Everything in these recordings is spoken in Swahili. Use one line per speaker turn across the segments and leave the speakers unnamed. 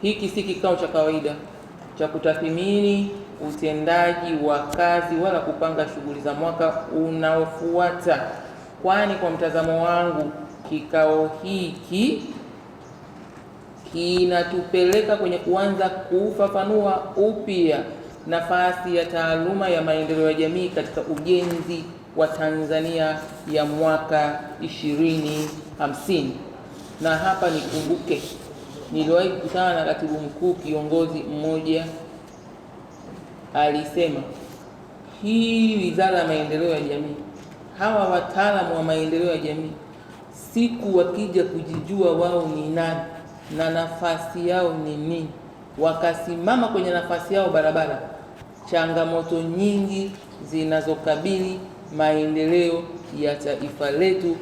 hiki si kikao cha kawaida cha kutathmini utendaji wa kazi wala kupanga shughuli za mwaka unaofuata, kwani kwa mtazamo wangu kikao hiki kinatupeleka kwenye kuanza kufafanua upya nafasi ya taaluma ya maendeleo ya jamii katika ujenzi wa Tanzania ya mwaka 2050. Na hapa nikumbuke, niliwahi kukutana na katibu mkuu kiongozi mmoja alisema, hii wizara ya maendeleo ya jamii, hawa wataalamu wa maendeleo ya jamii, siku wakija kujijua wao ni nani na nafasi yao ni nini, wakasimama kwenye nafasi yao barabara, changamoto nyingi zinazokabili maendeleo ya taifa letu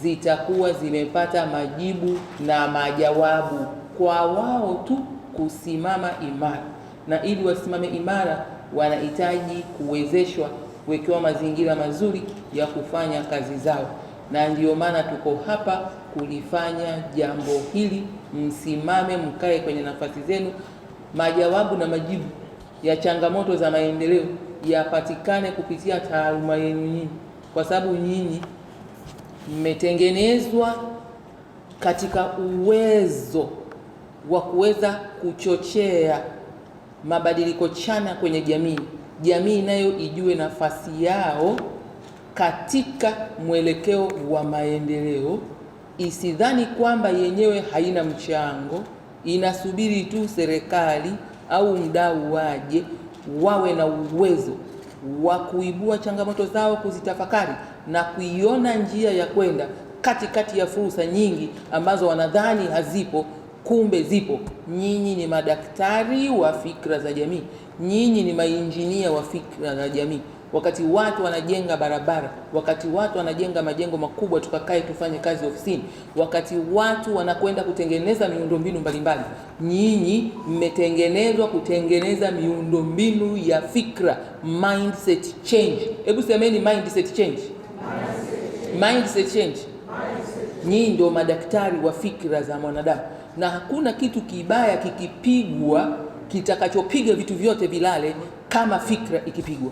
zitakuwa zimepata majibu na majawabu kwa wao tu kusimama imara. Na ili wasimame imara, wanahitaji kuwezeshwa, kuwekewa mazingira mazuri ya kufanya kazi zao, na ndio maana tuko hapa kulifanya jambo hili. Msimame, mkae kwenye nafasi zenu, majawabu na majibu ya changamoto za maendeleo yapatikane kupitia taaluma yenu nyinyi, kwa sababu nyinyi mmetengenezwa katika uwezo wa kuweza kuchochea mabadiliko chanya kwenye jamii. Jamii nayo ijue nafasi yao katika mwelekeo wa maendeleo, isidhani kwamba yenyewe haina mchango, inasubiri tu serikali au mdau waje, wawe na uwezo wa kuibua changamoto zao, kuzitafakari na kuiona njia ya kwenda katikati ya fursa nyingi ambazo wanadhani hazipo, kumbe zipo. Nyinyi ni madaktari wa fikra za jamii, nyinyi ni mainjinia wa fikra za jamii. Wakati watu wanajenga barabara, wakati watu wanajenga majengo makubwa tukakae tufanye kazi ofisini, wakati watu wanakwenda kutengeneza miundombinu mbalimbali, nyinyi mmetengenezwa kutengeneza miundombinu ya fikra, mindset change. Hebu semeni mindset change. Mindset change. Nyinyi ndio madaktari wa fikra za mwanadamu, na hakuna kitu kibaya kikipigwa kitakachopiga vitu vyote vilale kama fikra ikipigwa.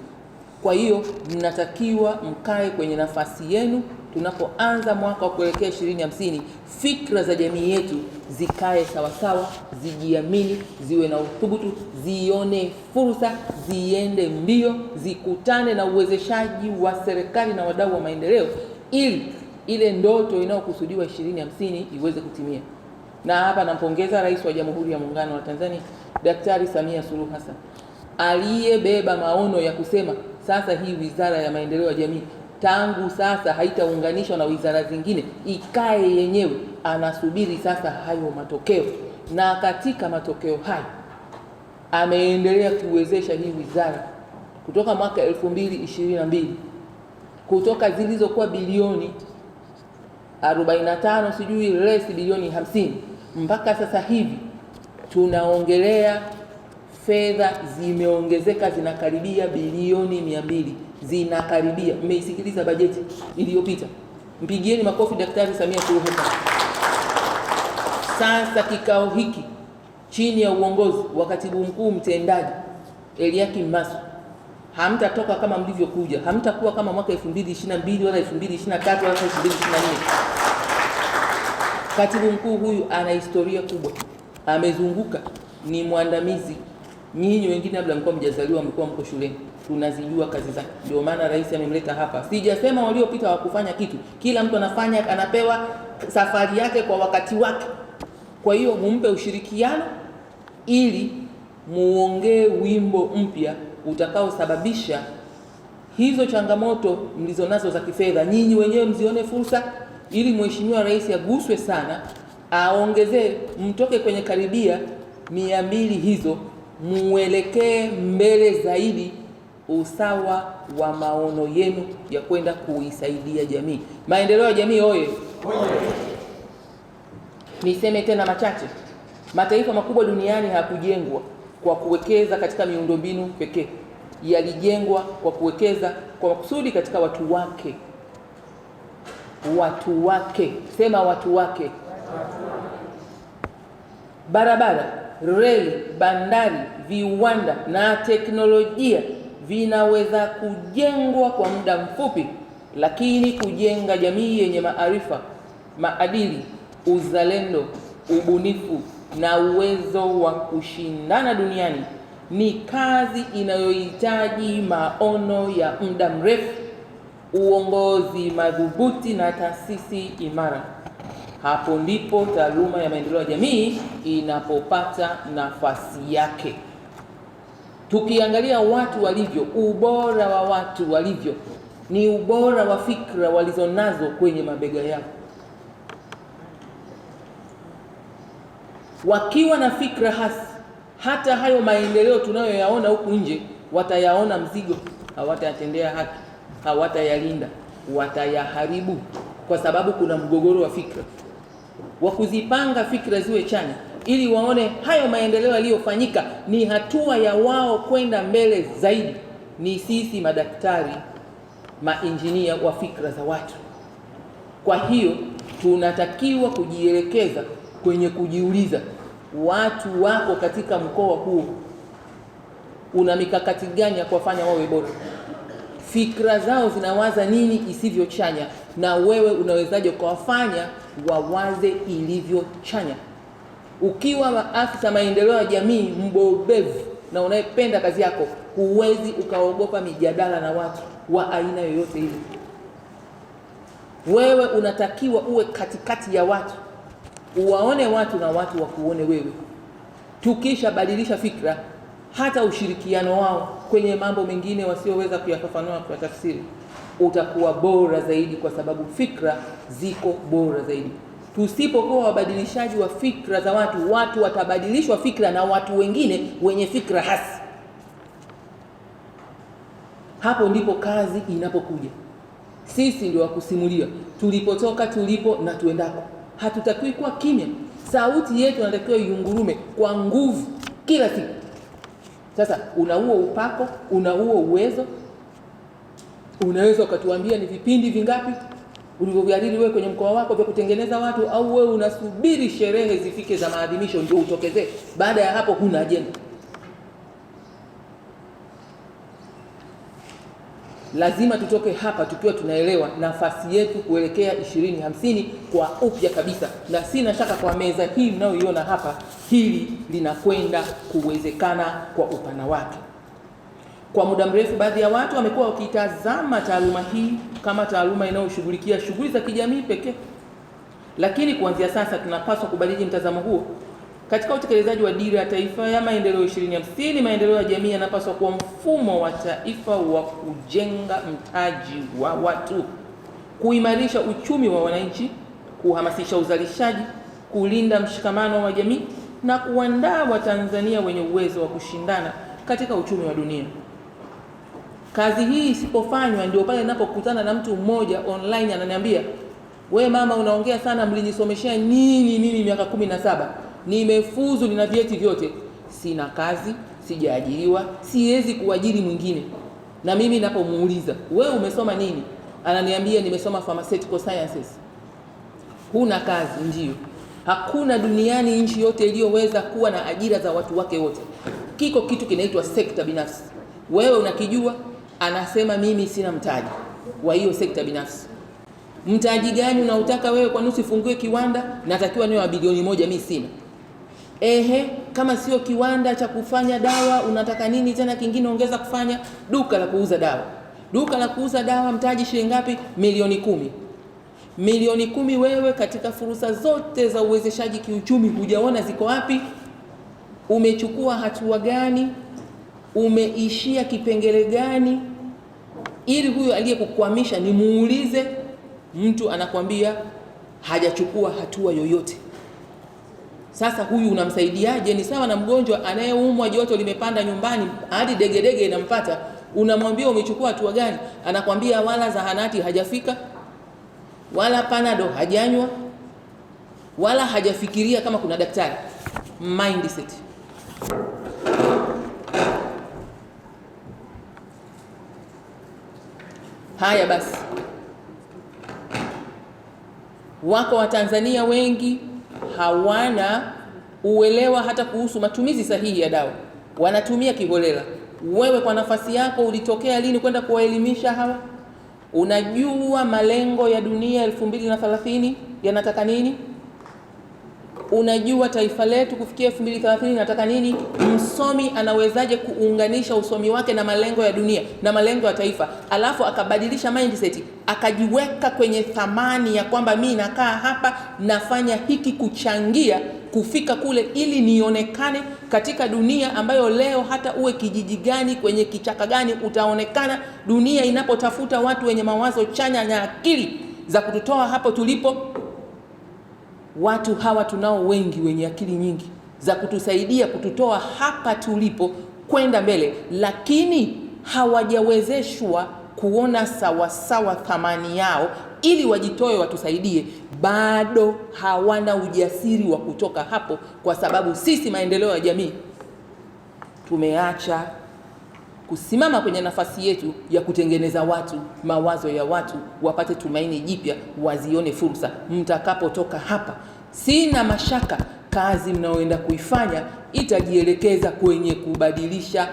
Kwa hiyo mnatakiwa mkae kwenye nafasi yenu. Tunapoanza mwaka wa kuelekea 2050, fikra za jamii yetu zikae sawasawa, zijiamini, ziwe na uthubutu, zione fursa, ziende mbio, zikutane na uwezeshaji wa serikali na wadau wa maendeleo, ili ile ndoto inayokusudiwa 2050 iweze kutimia. Na hapa nampongeza Rais wa Jamhuri ya Muungano wa Tanzania Daktari Samia Suluhu Hassan, aliyebeba maono ya kusema sasa hii wizara ya maendeleo ya jamii tangu sasa haitaunganishwa na wizara zingine, ikae yenyewe. Anasubiri sasa hayo matokeo, na katika matokeo hayo ameendelea kuwezesha hii wizara kutoka mwaka 2022 kutoka zilizokuwa bilioni 45 sijui less bilioni 50 mpaka sasa hivi tunaongelea fedha zimeongezeka, zinakaribia bilioni 200, zinakaribia. Mmeisikiliza bajeti iliyopita, mpigieni makofi Daktari Samia Suluhu Hassan. Sasa kikao hiki chini ya uongozi wa katibu mkuu mtendaji Eliakim Masu, hamtatoka kama mlivyokuja, hamtakuwa kama mwaka 2022 wala 2023 wala 2024. Katibu mkuu huyu ana historia kubwa, amezunguka, ni mwandamizi. Nyinyi wengine labda mlikuwa mjazaliwa, mlikuwa mko shuleni, tunazijua kazi zake. Ndio maana rais amemleta hapa. Sijasema waliopita hawakufanya kitu, kila mtu anafanya, anapewa safari yake kwa wakati wake. Kwa hiyo mumpe ushirikiano ili muongee wimbo mpya utakaosababisha hizo changamoto mlizonazo za kifedha, nyinyi wenyewe mzione fursa, ili mheshimiwa rais aguswe sana, aongezee, mtoke kwenye karibia 200 hizo, muelekee mbele zaidi usawa wa maono yenu ya kwenda kuisaidia jamii. Maendeleo ya jamii oye! Niseme tena machache. Mataifa makubwa duniani hayakujengwa kwa kuwekeza katika miundombinu pekee, yalijengwa kwa kuwekeza kwa makusudi katika watu wake. Watu wake, sema watu wake. barabara, reli, bandari, viwanda na teknolojia vinaweza kujengwa kwa muda mfupi, lakini kujenga jamii yenye maarifa, maadili, uzalendo, ubunifu na uwezo wa kushindana duniani ni kazi inayohitaji maono ya muda mrefu, uongozi madhubuti na taasisi imara. Hapo ndipo taaluma ya maendeleo ya jamii inapopata nafasi yake. Tukiangalia watu walivyo, ubora wa watu walivyo ni ubora wa fikra walizonazo kwenye mabega yao. Wakiwa na fikra hasi, hata hayo maendeleo tunayoyaona huku nje watayaona mzigo, hawatayatendea haki, hawatayalinda, watayaharibu, kwa sababu kuna mgogoro wa fikra. Wa kuzipanga fikra ziwe chanya ili waone hayo maendeleo yaliyofanyika ni hatua ya wao kwenda mbele zaidi. Ni sisi madaktari, mainjinia wa fikra za watu. Kwa hiyo tunatakiwa kujielekeza kwenye kujiuliza, watu wako katika mkoa huo, una mikakati gani ya kuwafanya wawe bora? Fikra zao zinawaza nini isivyo chanya, na wewe unawezaje kuwafanya wawaze ilivyo chanya? Ukiwa afisa maendeleo ya jamii mbobevu na unayependa kazi yako, huwezi ukaogopa mijadala na watu wa aina yoyote ile. Wewe unatakiwa uwe katikati ya watu, uwaone watu na watu wakuone wewe. Tukisha badilisha fikra, hata ushirikiano wao kwenye mambo mengine wasioweza kuyafafanua kwa tafsiri utakuwa bora zaidi, kwa sababu fikra ziko bora zaidi. Tusipokuwa wabadilishaji wa fikra za watu, watu watabadilishwa fikra na watu wengine wenye fikra hasi. Hapo ndipo kazi inapokuja. Sisi ndio wakusimulia tulipotoka, tulipo na tuendako. Hatutakiwi kuwa kimya. Sauti yetu inatakiwa iungurume kwa nguvu kila siku. Sasa una huo upako, una huo uwezo, unaweza ukatuambia ni vipindi vingapi ulivyoviadili wewe kwenye mkoa wako vya kutengeneza watu, au wewe unasubiri sherehe zifike za maadhimisho ndio utokezee? Baada ya hapo huna ajenda. Lazima tutoke hapa tukiwa tunaelewa nafasi yetu kuelekea 2050 kwa upya kabisa, na sina shaka kwa meza hii mnayoiona hapa, hili linakwenda kuwezekana kwa upana wake. Kwa muda mrefu baadhi ya watu wamekuwa wakitazama taaluma hii kama taaluma inayoshughulikia shughuli za kijamii pekee, lakini kuanzia sasa tunapaswa kubadili mtazamo huo. Katika utekelezaji wa Dira ya Taifa ya Maendeleo 2050, maendeleo ya jamii yanapaswa kuwa mfumo wa taifa wa kujenga mtaji wa watu, kuimarisha uchumi wa wananchi, kuhamasisha uzalishaji, kulinda mshikamano wa jamii na kuandaa Watanzania wenye uwezo wa kushindana katika uchumi wa dunia. Kazi hii isipofanywa, ndio pale ninapokutana na mtu mmoja online ananiambia, we mama, unaongea sana, mlinisomeshea nini mimi miaka 17? Nimefuzu, nina vyeti vyote, sina kazi, sijaajiriwa, siwezi kuajiri mwingine. Na mimi napomuuliza, wewe umesoma nini? Ananiambia nimesoma pharmaceutical sciences. Huna kazi? Ndio. Hakuna duniani nchi yote iliyoweza kuwa na ajira za watu wake wote. Kiko kitu kinaitwa sekta binafsi. Wewe unakijua? Anasema mimi sina mtaji wa hiyo sekta binafsi. Mtaji gani unautaka wewe? Kwa nini usifungue kiwanda? Natakiwa niwe bilioni 1, mimi sina. Kama sio kiwanda cha kufanya dawa, unataka nini tena kingine? Ongeza kufanya duka la kuuza dawa. Duka la kuuza dawa, mtaji shilingi ngapi? Milioni 10. Milioni 10 wewe, katika fursa zote za uwezeshaji kiuchumi hujaona ziko wapi? Umechukua hatua gani? Umeishia kipengele gani? Ili huyo aliyekukwamisha ni muulize. Mtu anakwambia hajachukua hatua yoyote. Sasa huyu unamsaidiaje? Ni sawa na mgonjwa anayeumwa, joto limepanda nyumbani hadi degedege inampata. Unamwambia umechukua hatua gani? Anakwambia wala zahanati hajafika, wala panado hajanywa, wala hajafikiria kama kuna daktari. Mindset. Haya basi, wako Watanzania wengi hawana uelewa hata kuhusu matumizi sahihi ya dawa, wanatumia kiholela. Wewe kwa nafasi yako ulitokea lini kwenda kuwaelimisha hawa? Unajua malengo ya dunia 2030 yanataka nini? Unajua taifa letu kufikia 2030 nataka nini? Msomi anawezaje kuunganisha usomi wake na malengo ya dunia na malengo ya taifa, alafu akabadilisha mindset, akajiweka kwenye thamani ya kwamba mimi nakaa hapa nafanya hiki kuchangia kufika kule, ili nionekane katika dunia ambayo leo hata uwe kijiji gani, kwenye kichaka gani, utaonekana. Dunia inapotafuta watu wenye mawazo chanya na akili za kututoa hapo tulipo, watu hawa tunao wengi wenye akili nyingi za kutusaidia kututoa hapa tulipo kwenda mbele, lakini hawajawezeshwa kuona sawa thamani yao ili wajitoe watusaidie. Bado hawana ujasiri wa kutoka hapo, kwa sababu sisi maendeleo ya jamii tumeacha kusimama kwenye nafasi yetu ya kutengeneza watu, mawazo ya watu wapate tumaini jipya, wazione fursa. Mtakapotoka hapa, sina mashaka kazi mnaoenda kuifanya itajielekeza kwenye kubadilisha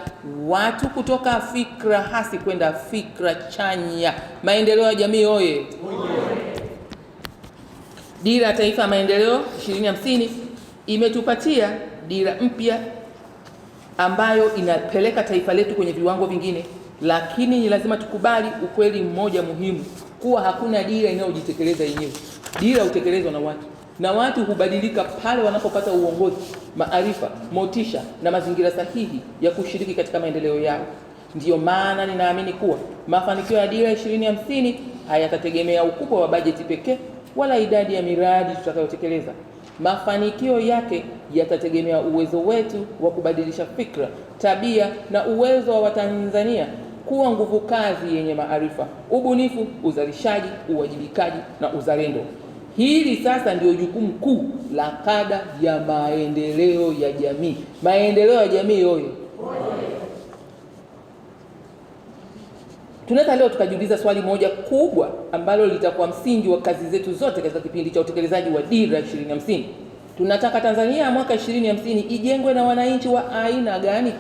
watu kutoka fikra hasi kwenda fikra chanya. Maendeleo ya jamii oye! Dira ya Taifa ya Maendeleo 2050 imetupatia dira mpya ambayo inapeleka taifa letu kwenye viwango vingine, lakini ni lazima tukubali ukweli mmoja muhimu, kuwa hakuna dira inayojitekeleza yenyewe. Dira hutekelezwa na watu, na watu hubadilika pale wanapopata uongozi, maarifa, motisha na mazingira sahihi ya kushiriki katika maendeleo yao. Ndiyo maana ninaamini kuwa mafanikio ya dira 2050 hayatategemea ukubwa wa bajeti pekee wala idadi ya miradi tutakayotekeleza. Mafanikio yake yatategemea uwezo wetu wa kubadilisha fikra, tabia na uwezo wa Watanzania kuwa nguvu kazi yenye maarifa, ubunifu, uzalishaji, uwajibikaji na uzalendo. Hili sasa ndio jukumu kuu la kada ya maendeleo ya jamii. Maendeleo ya jamii oye! Tunaweza leo tukajiuliza swali moja kubwa ambalo litakuwa msingi wa kazi zetu zote katika kipindi cha utekelezaji wa dira 2050. Tunataka Tanzania mwaka 2050 ijengwe na wananchi wa aina gani?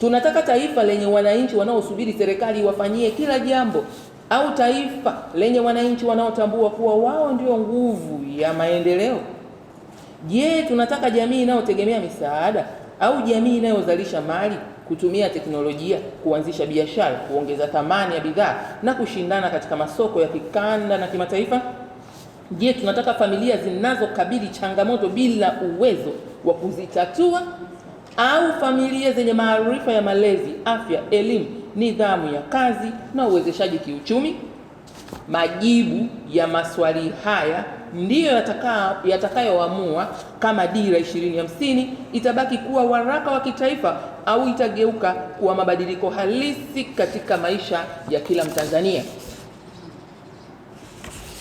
Tunataka taifa lenye wananchi wanaosubiri serikali iwafanyie kila jambo, au taifa lenye wananchi wanaotambua kuwa wao ndio nguvu ya maendeleo? Je, tunataka jamii inayotegemea misaada au jamii inayozalisha mali, kutumia teknolojia, kuanzisha biashara, kuongeza thamani ya bidhaa na kushindana katika masoko ya kikanda na kimataifa? Je, tunataka familia zinazokabili changamoto bila uwezo wa kuzitatua, au familia zenye maarifa ya malezi, afya, elimu, nidhamu ya kazi na uwezeshaji kiuchumi? Majibu ya maswali haya ndiyo yatakayoamua kama dira 2050 itabaki kuwa waraka wa kitaifa au itageuka kuwa mabadiliko halisi katika maisha ya kila Mtanzania.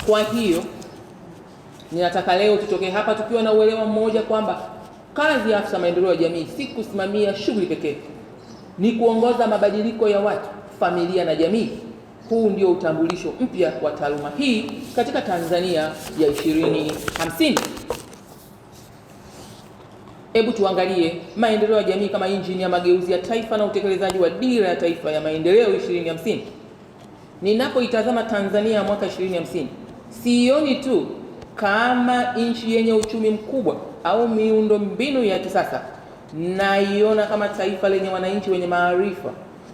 Kwa hiyo ninataka leo tutoke hapa tukiwa na uelewa mmoja kwamba kazi ya afisa maendeleo ya jamii si kusimamia shughuli pekee, ni kuongoza mabadiliko ya watu, familia na jamii. Huu ndio utambulisho mpya wa taaluma hii katika Tanzania ya 2050. Hebu tuangalie maendeleo ya jamii kama injini ya mageuzi ya taifa na utekelezaji wa dira ya taifa ya maendeleo 2050. Ninapoitazama Tanzania ya mwaka 2050, sioni tu kama nchi yenye uchumi mkubwa au miundo mbinu ya kisasa, naiona kama taifa lenye wananchi wenye maarifa,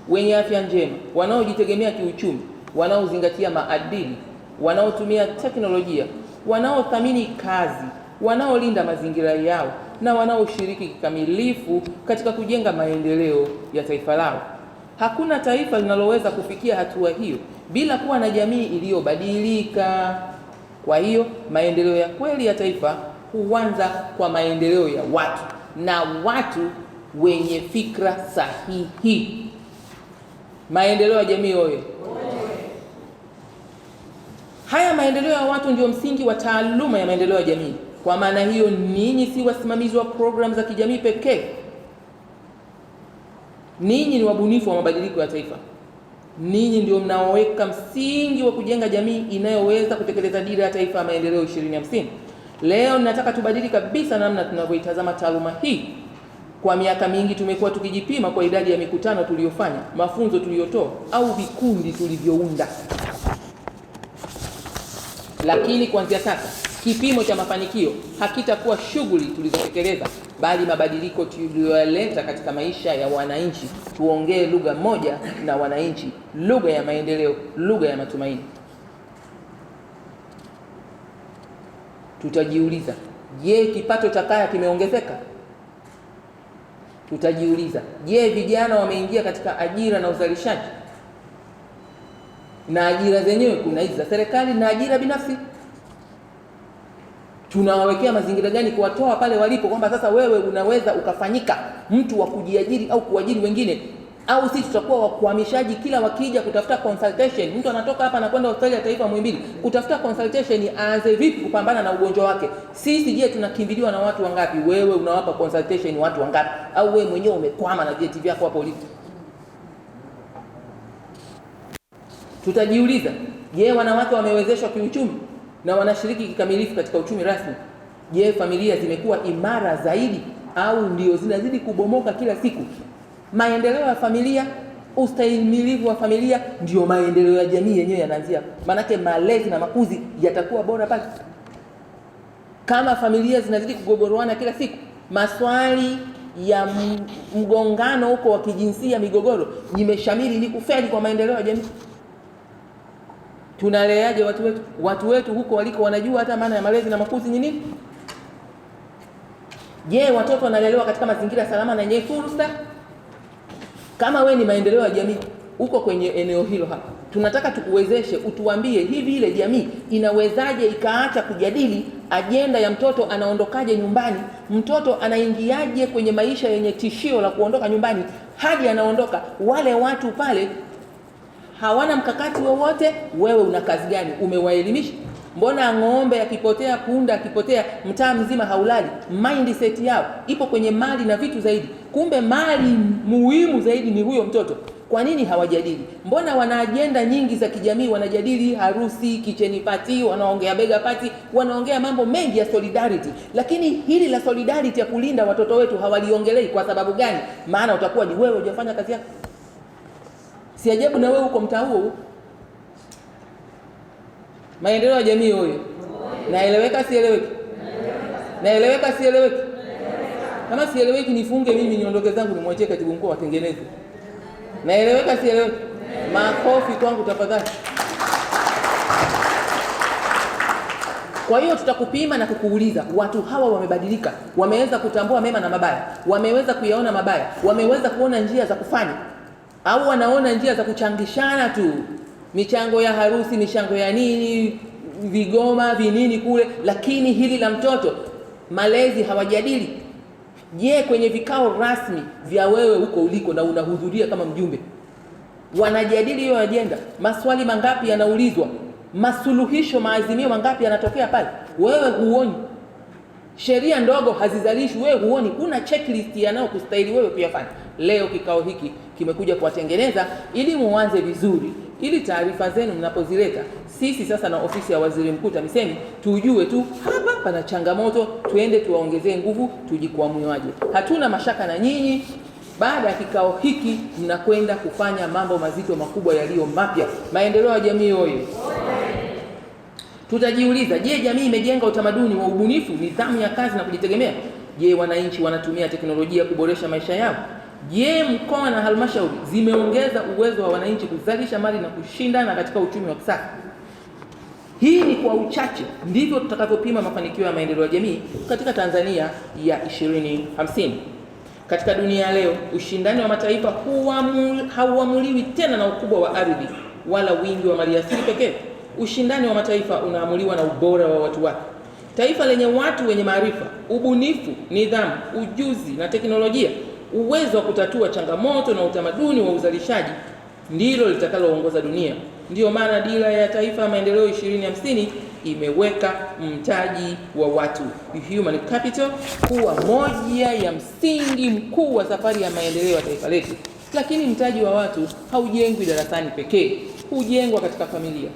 wenye afya njema, wanaojitegemea kiuchumi, wanaozingatia maadili, wanaotumia teknolojia, wanaothamini kazi, wanaolinda mazingira yao na wanaoshiriki kikamilifu katika kujenga maendeleo ya taifa lao. Hakuna taifa linaloweza kufikia hatua hiyo bila kuwa na jamii iliyobadilika. Kwa hiyo maendeleo ya kweli ya taifa huanza kwa maendeleo ya watu, na watu wenye fikra sahihi. Maendeleo ya jamii oye! Haya maendeleo ya watu ndio msingi wa taaluma ya maendeleo ya jamii. Kwa maana hiyo, ninyi si wasimamizi wa programu za kijamii pekee. Ninyi ni wabunifu wa mabadiliko ya taifa. Ninyi ndio mnaoweka msingi wa kujenga jamii inayoweza kutekeleza dira ya taifa ya maendeleo 2050. Leo nataka tubadili kabisa namna tunavyoitazama taaluma hii. Kwa miaka mingi tumekuwa tukijipima kwa idadi ya mikutano tuliyofanya, mafunzo tuliyotoa au vikundi tulivyounda. Lakini kuanzia sasa, kipimo cha mafanikio hakitakuwa shughuli tulizotekeleza, bali mabadiliko tuliyoleta katika maisha ya wananchi. Tuongee lugha moja na wananchi, lugha ya maendeleo, lugha ya matumaini. Tutajiuliza, je, kipato cha kaya kimeongezeka? Tutajiuliza, je, vijana wameingia katika ajira na uzalishaji? Na ajira zenyewe kuna hizi za serikali na ajira binafsi. Tunawawekea mazingira gani kuwatoa pale walipo, kwamba sasa wewe unaweza ukafanyika mtu wa kujiajiri au kuajiri wengine? Au sisi tutakuwa wakuhamishaji, kila wakija kutafuta consultation, mtu anatoka hapa na kwenda hospitali ya taifa Muhimbili kutafuta consultation, aanze vipi kupambana na ugonjwa wake. Sisi je, tunakimbiliwa na watu wangapi? Wewe unawapa consultation watu wangapi? Au wewe mwenyewe umekwama na vyeti vyako hapo ulipo? Tutajiuliza, je, wanawake wamewezeshwa kiuchumi na wanashiriki kikamilifu katika uchumi rasmi? Je, familia zimekuwa imara zaidi au ndio zinazidi kubomoka kila siku? Maendeleo ya familia, ustahimilivu wa familia, ndio maendeleo ya jamii yenyewe yanaanzia. Manake malezi na makuzi yatakuwa bora pale. Kama familia zinazidi kugogoroana kila siku, maswali ya mgongano huko wa kijinsia, migogoro imeshamiri, ni kufeli kwa maendeleo ya jamii. Tunaleaje watu wetu? Watu wetu huko waliko wanajua hata maana ya malezi na makuzi ni nini? Je, watoto wanalelewa katika mazingira salama na yenye fursa? Kama we ni maendeleo ya jamii uko kwenye eneo hilo hapa, tunataka tukuwezeshe, utuambie hivi ile jamii inawezaje ikaacha kujadili ajenda ya mtoto anaondokaje nyumbani, mtoto anaingiaje kwenye maisha yenye tishio la kuondoka nyumbani hadi anaondoka. Wale watu pale hawana mkakati wowote. Wewe una kazi gani? Umewaelimisha? Mbona ng'ombe akipotea, punda akipotea, mtaa mzima haulali? Mindset yao ipo kwenye mali na vitu zaidi, kumbe mali muhimu zaidi ni huyo mtoto. Kwa nini hawajadili? Mbona wana ajenda nyingi za kijamii, wanajadili harusi, kitchen party, wanaongea bega party, wanaongea mambo mengi ya solidarity, lakini hili la solidarity ya kulinda watoto wetu hawaliongelei. Kwa sababu gani? Maana utakuwa ni wewe hujafanya kazi yako. Si ajabu na wewe uko mtaa huo. Maendeleo ya jamii hoyo. Naeleweka sieleweki? Naeleweka sieleweki? Kama sieleweki nifunge mimi niondoke zangu nimwachie katibu mkuu watengeneze. Naeleweka sieleweki? Makofi kwangu tafadhali. Kwa hiyo tutakupima na kukuuliza, watu hawa wamebadilika, wameweza kutambua mema na mabaya, wameweza kuyaona mabaya, wameweza kuona njia za kufanya, au wanaona njia za kuchangishana tu, michango ya harusi, michango ya nini, vigoma vinini kule, lakini hili la mtoto, malezi hawajadili. Je, kwenye vikao rasmi vya wewe huko uliko na unahudhuria kama mjumbe, wanajadili hiyo ajenda? Maswali mangapi yanaulizwa? Masuluhisho, maazimio mangapi yanatokea pale? Wewe huoni. Sheria ndogo hazizalishwi, wewe huoni. Kuna checklist yanayokustahili wewe kuyafanya. Leo kikao hiki kimekuja kuwatengeneza ili muanze vizuri, ili taarifa zenu mnapozileta, sisi sasa na ofisi ya Waziri Mkuu TAMISEMI tujue tu hapa pana changamoto, tuende tuwaongezee nguvu, tujikwamuaje. Hatuna mashaka na nyinyi. Baada ya kikao hiki mnakwenda kufanya mambo mazito makubwa yaliyo mapya. Maendeleo ya jamii hoyo. Tutajiuliza, je, jamii imejenga utamaduni wa ubunifu, nidhamu ya kazi na kujitegemea? Je, wananchi wanatumia teknolojia kuboresha maisha yao? Je, mkoa na halmashauri zimeongeza uwezo wa wananchi kuzalisha mali na kushindana katika uchumi wa kisasa? Hii ni kwa uchache ndivyo tutakavyopima mafanikio ya maendeleo ya jamii katika Tanzania ya 2050. Katika dunia ya leo, ushindani wa mataifa hauamuliwi tena na ukubwa wa ardhi wala wingi wa maliasili pekee. Ushindani wa mataifa unaamuliwa na ubora wa watu wake. Taifa lenye watu wenye maarifa, ubunifu, nidhamu, ujuzi na teknolojia, uwezo wa kutatua changamoto na utamaduni wa uzalishaji ndilo litakaloongoza dunia. Ndiyo maana Dira ya Taifa ya Maendeleo 2050 imeweka mtaji wa watu, human capital, kuwa moja ya msingi mkuu wa safari ya maendeleo ya taifa letu. Lakini mtaji wa watu haujengwi darasani pekee, hujengwa katika familia,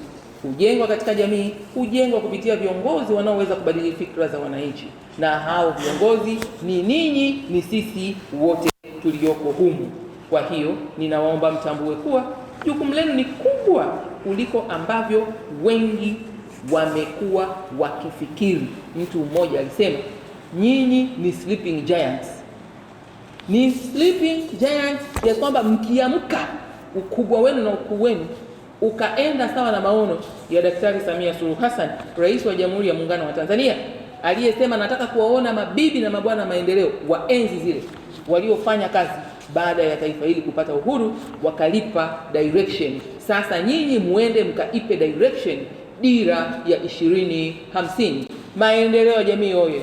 hujengwa katika jamii, hujengwa kupitia viongozi wanaoweza kubadili fikra za wananchi, na hao viongozi ni ninyi, ni sisi wote tulioko humu. Kwa hiyo ninawaomba mtambue kuwa jukumu lenu ni kubwa kuliko ambavyo wengi wamekuwa wakifikiri. Mtu mmoja alisema, nyinyi ni sleeping giants. Ni sleeping giants ya kwamba mkiamka ukubwa wenu na ukuu wenu ukaenda sawa na maono ya Daktari Samia Suluhu Hassan, Rais wa Jamhuri ya Muungano wa Tanzania, aliyesema nataka kuwaona mabibi na mabwana maendeleo wa enzi zile waliofanya kazi baada ya taifa hili kupata uhuru, wakalipa direction. Sasa nyinyi muende mkaipe direction dira ya 2050. Maendeleo ya jamii oye!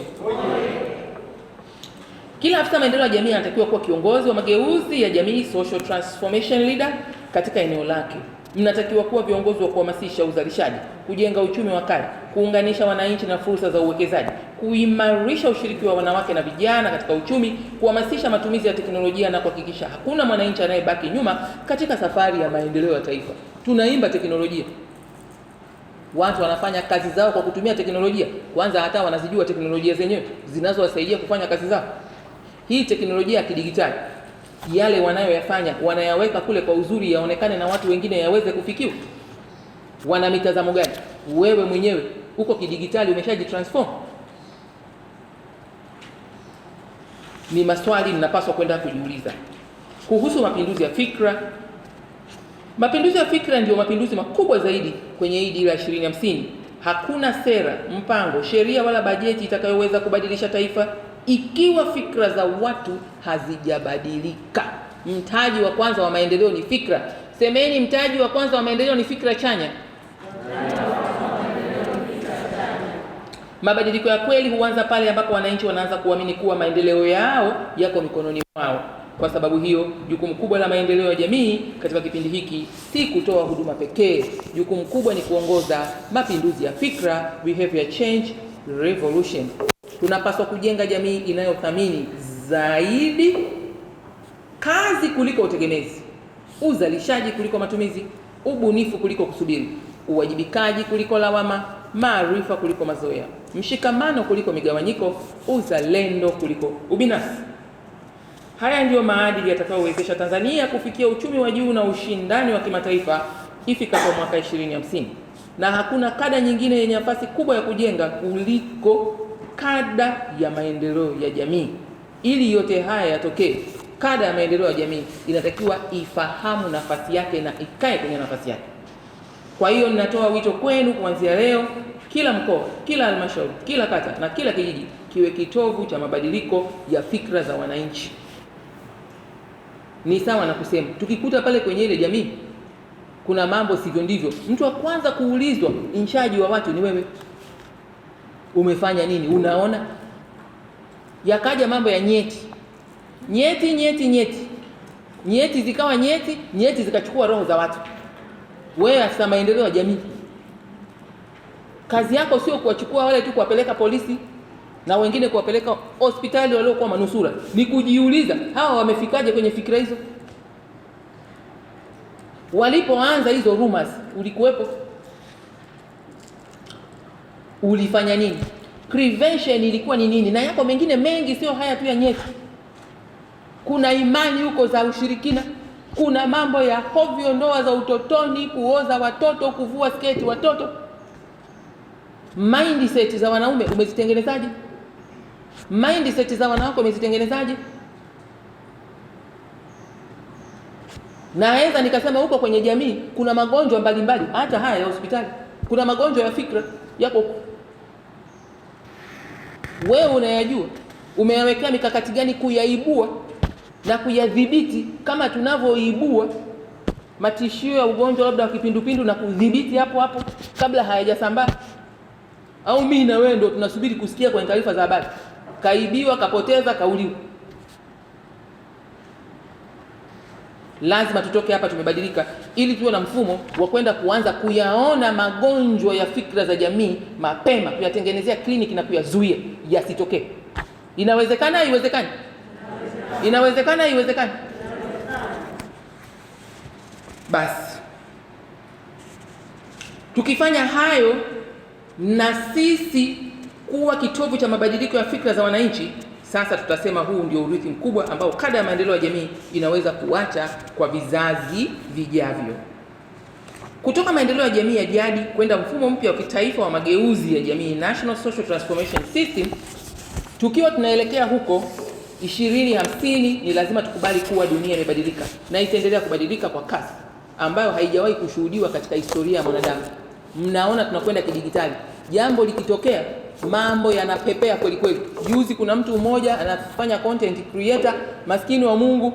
Kila afisa maendeleo ya jamii anatakiwa kuwa kiongozi wa mageuzi ya jamii, social transformation leader, katika eneo lake. Mnatakiwa kuwa viongozi wa kuhamasisha uzalishaji, kujenga uchumi wa kaya, kuunganisha wananchi na fursa za uwekezaji, kuimarisha ushiriki wa wanawake na vijana katika uchumi, kuhamasisha matumizi ya teknolojia na kuhakikisha hakuna mwananchi anayebaki nyuma katika safari ya maendeleo ya taifa. Tunaimba teknolojia. Watu wanafanya kazi zao kwa kutumia teknolojia. Kwanza hata wanazijua teknolojia zenyewe zinazowasaidia kufanya kazi zao. Hii teknolojia ya kidigitali, yale wanayoyafanya wanayaweka kule kwa uzuri yaonekane na watu wengine yaweze kufikiwa. Wana mitazamo gani? Wewe mwenyewe uko kidigitali, umeshajitransform? Ni maswali mnapaswa kwenda kujiuliza. Kuhusu mapinduzi ya fikra, mapinduzi ya fikra ndio mapinduzi makubwa zaidi kwenye hii dira 2050. Hakuna sera, mpango, sheria wala bajeti itakayoweza kubadilisha taifa ikiwa fikra za watu hazijabadilika. Mtaji wa kwanza wa maendeleo ni fikra. Semeni, mtaji wa kwanza wa maendeleo ni fikra chanya. Mabadiliko ya kweli huanza pale ambapo wananchi wanaanza kuamini kuwa maendeleo yao yako mikononi mwao. Kwa sababu hiyo, jukumu kubwa la maendeleo ya jamii katika kipindi hiki si kutoa huduma pekee. Jukumu kubwa ni kuongoza mapinduzi ya fikra, behavior change revolution. Tunapaswa kujenga jamii inayothamini zaidi kazi kuliko utegemezi, uzalishaji kuliko matumizi, ubunifu kuliko kusubiri, uwajibikaji kuliko lawama, maarifa kuliko mazoea, mshikamano kuliko migawanyiko, uzalendo kuliko ubinafsi. Haya ndiyo maadili yatakayowezesha Tanzania kufikia uchumi wa juu na ushindani wa kimataifa ifikapo mwaka 2050. Na hakuna kada nyingine yenye nafasi kubwa ya kujenga kuliko kada ya maendeleo ya jamii. Ili yote haya yatokee, kada ya maendeleo ya jamii inatakiwa ifahamu nafasi yake na ikae kwenye nafasi yake. Kwa hiyo ninatoa wito kwenu kuanzia leo, kila mkoa, kila halmashauri, kila kata na kila kijiji kiwe kitovu cha mabadiliko ya fikra za wananchi. Ni sawa na kusema tukikuta pale kwenye ile jamii kuna mambo sivyo ndivyo, mtu wa kwanza kuulizwa inshaji wa watu ni wewe. Umefanya nini? Unaona? Yakaja mambo ya nyeti. Nyeti zikawa nyeti zikachukua roho za watu. Wewe afisa maendeleo ya jamii, kazi yako sio kuwachukua wale tu kuwapeleka polisi na wengine kuwapeleka hospitali waliokuwa manusura. Ni kujiuliza hawa wamefikaje kwenye fikra hizo? Walipoanza hizo rumors ulikuwepo? Ulifanya nini? Prevention ilikuwa ni nini? Na yako mengine mengi, sio haya tu ya nyeti. Kuna imani huko za ushirikina, kuna mambo ya hovyo, ndoa za utotoni, kuoza watoto, kuvua sketi watoto. Mindset za wanaume umezitengenezaje? Mindset za wanawake umezitengenezaje? Naweza nikasema huko kwenye jamii kuna magonjwa mbalimbali, hata haya ya hospitali. Kuna magonjwa ya fikra yako. Wewe unayajua? Umeyawekea mikakati gani kuyaibua na kuyadhibiti, kama tunavyoibua matishio ya ugonjwa labda wa kipindupindu na kudhibiti hapo hapo kabla hayajasambaa? Au mimi na wewe ndio tunasubiri kusikia kwenye taarifa za habari kaibiwa, kapoteza, kauliwa? Lazima tutoke hapa tumebadilika, ili tuwe na mfumo wa kwenda kuanza kuyaona magonjwa ya fikra za jamii mapema, kuyatengenezea kliniki na kuyazuia yasitokee. Inawezekana? Haiwezekani? Inawezekana? Haiwezekani? Basi Tukifanya hayo na sisi kuwa kitovu cha mabadiliko ya fikra za wananchi, sasa tutasema huu ndio urithi mkubwa ambao kada ya maendeleo ya jamii inaweza kuacha kwa vizazi vijavyo. Kutoka maendeleo ya jamii ya jadi kwenda mfumo mpya wa kitaifa wa mageuzi ya jamii, National Social Transformation System, tukiwa tunaelekea huko 2050, ni lazima tukubali kuwa dunia imebadilika na itaendelea kubadilika kwa kasi ambayo haijawahi kushuhudiwa katika historia ya mwanadamu. Mnaona tunakwenda kidijitali. Jambo likitokea, mambo yanapepea kweli kweli. Juzi kuna mtu mmoja anafanya content creator, maskini wa Mungu,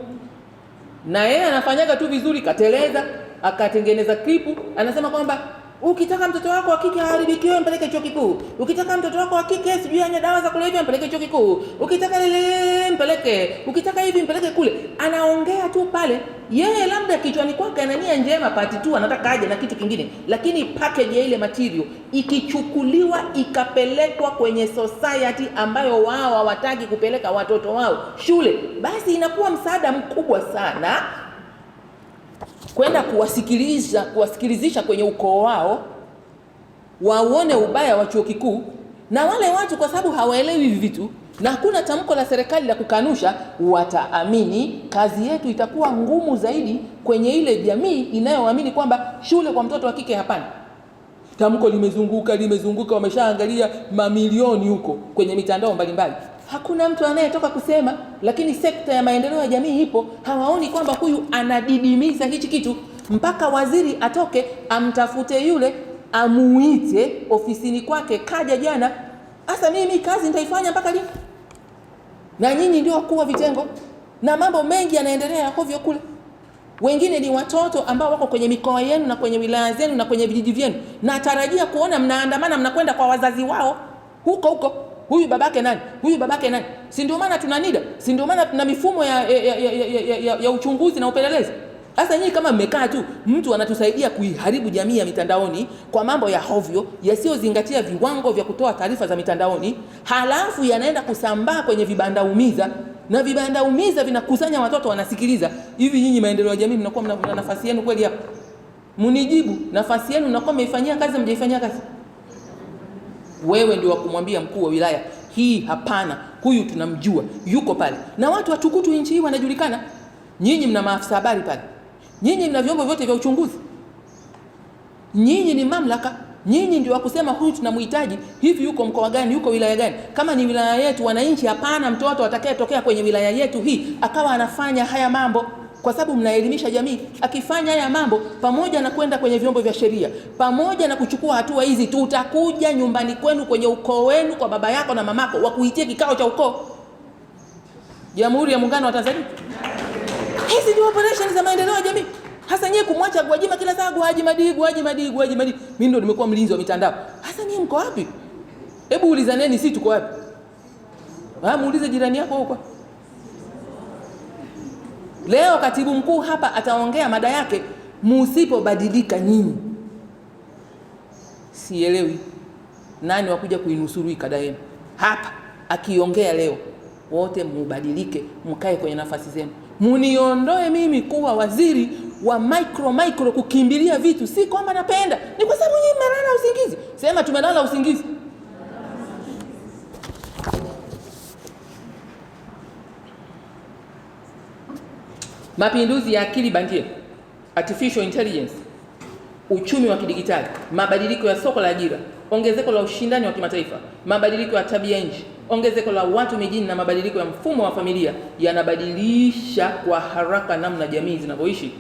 na yeye anafanyaga tu vizuri, kateleza, akatengeneza klipu, anasema kwamba ukitaka mtoto wako wa kike haribikiwe, mpeleke chuo kikuu. Ukitaka mtoto wako wa kike sijui anya dawa za kulevya, mpeleke chuo kikuu. Ukitaka lele mpeleke, ukitaka hivi mpeleke kule. Anaongea tu pale. Yeye labda kichwani kwake ana nia njema, part 2 anataka aje na kitu kingine, lakini package ya ile material ikichukuliwa ikapelekwa kwenye society ambayo wao hawataki kupeleka watoto wao shule, basi inakuwa msaada mkubwa sana kwenda kuwasikilizisha kwenye ukoo wao, waone ubaya wa chuo kikuu. Na wale watu kwa sababu hawaelewi hivi vitu na hakuna tamko la serikali la kukanusha, wataamini kazi yetu itakuwa ngumu zaidi kwenye ile jamii inayoamini kwamba shule kwa mtoto wa kike hapana. Tamko limezunguka, wameshaangalia mamilioni huko kwenye mitandao mbalimbali. Hakuna mtu anayetoka kusema, lakini sekta ya maendeleo ya jamii ipo, hawaoni kwamba huyu anadidimiza hichi kitu. Mpaka waziri atoke amtafute yule, amuite ofisini kwake, kaja jana. Asa mimi kazi nitaifanya mpaka lini? Na nyinyi ndio wakuu wa vitengo, na mambo mengi yanaendelea hovyo kule. Wengine ni watoto ambao wako kwenye mikoa yenu na kwenye wilaya zenu na kwenye vijiji vyenu. Natarajia kuona mnaandamana, mnakwenda kwa wazazi wao huko. Huyu babake nani? Huyu babake nani? Si ndio maana tuna NIDA? Si ndio maana tuna mifumo ya uchunguzi na upelelezi? Sasa nyinyi kama mmekaa tu, mtu anatusaidia kuiharibu jamii ya mitandaoni kwa mambo ya hovyo yasiyozingatia viwango vya kutoa taarifa za mitandaoni, halafu yanaenda kusambaa kwenye vibanda umiza, na vibanda umiza vinakusanya watoto wanasikiliza. Hivi nyinyi maendeleo ya jamii mnakuwa mna nafasi yenu kweli hapo? Munijibu, nafasi yenu mnakuwa mmeifanyia kazi, mjaifanyia kazi? Wewe ndio wa kumwambia mkuu wa wilaya, hii hapana, huyu tunamjua, yuko pale. Na watu watukutu nchi hii wanajulikana. Nyinyi mna maafisa habari pale. Nyinyi mna vyombo vyote vya uchunguzi. Nyinyi ni mamlaka. Nyinyi ndio wa kusema huyu tunamhitaji, hivi yuko mkoa gani, yuko wilaya gani? Kama ni wilaya yetu wananchi, hapana mtoto atakayetokea kwenye wilaya yetu hii akawa anafanya haya mambo, kwa sababu mnaelimisha jamii. Akifanya haya mambo, pamoja na kwenda kwenye vyombo vya sheria, pamoja na kuchukua hatua hizi, tutakuja nyumbani kwenu, kwenye ukoo wenu, kwa baba yako na mamako, wakuitie kikao cha ukoo. Jamhuri ya Muungano wa Tanzania. Hizi ndio operation za maendeleo ya jamii. Hasa nyie kumwacha Gwajima kila saa Gwajimadi. Mimi ndio nimekuwa mlinzi wa mitandao. Hasa nyie mko wapi? Hebu ulizaneni sisi tuko wapi? Muulize jirani yako huko. Leo katibu mkuu hapa ataongea mada yake, msipobadilika nyinyi. Sielewi nani wakuja kuinusuru ikada yenu. Hapa akiongea leo, wote mubadilike, mkae kwenye nafasi zenu. Muniondoe mimi kuwa waziri wa micro kukimbilia vitu. Si kwamba napenda, ni kwa sababu nyinyi mmelala usingizi. Sema tumelala usingizi. Mapinduzi ya akili bandia, artificial intelligence, uchumi wa kidigitali, mabadiliko ya soko la ajira, ongezeko la ushindani wa kimataifa, mabadiliko ya tabia nchi, ongezeko la watu mijini na mabadiliko ya mfumo wa familia yanabadilisha kwa haraka namna jamii zinavyoishi,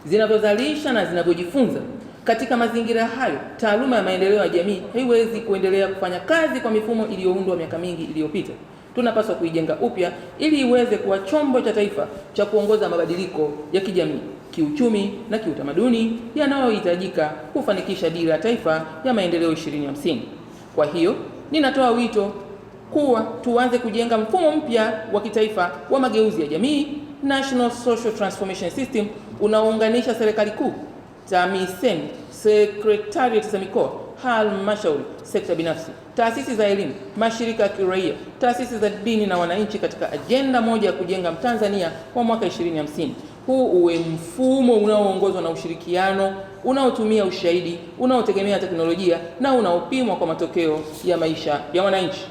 zinavyozalisha na zinavyojifunza. Katika mazingira hayo, taaluma ya maendeleo ya jamii haiwezi kuendelea kufanya kazi kwa mifumo iliyoundwa miaka mingi iliyopita. Tunapaswa kuijenga upya ili iweze kuwa chombo cha taifa cha kuongoza mabadiliko ya kijamii, kiuchumi na kiutamaduni yanayohitajika kufanikisha dira ya taifa ya maendeleo 2050. Kwa hiyo, ninatoa wito kuwa tuanze kujenga mfumo mpya wa kitaifa wa mageuzi ya jamii, National Social Transformation System, unaounganisha serikali kuu, TAMISEMI, sekretariati za mikoa, halmashauri, sekta binafsi, taasisi za elimu, mashirika ya kiraia, taasisi za dini na wananchi katika ajenda moja ya kujenga Mtanzania wa mwaka 2050. huu uwe mfumo unaoongozwa na ushirikiano, unaotumia ushahidi, unaotegemea teknolojia na unaopimwa kwa matokeo ya maisha ya wananchi.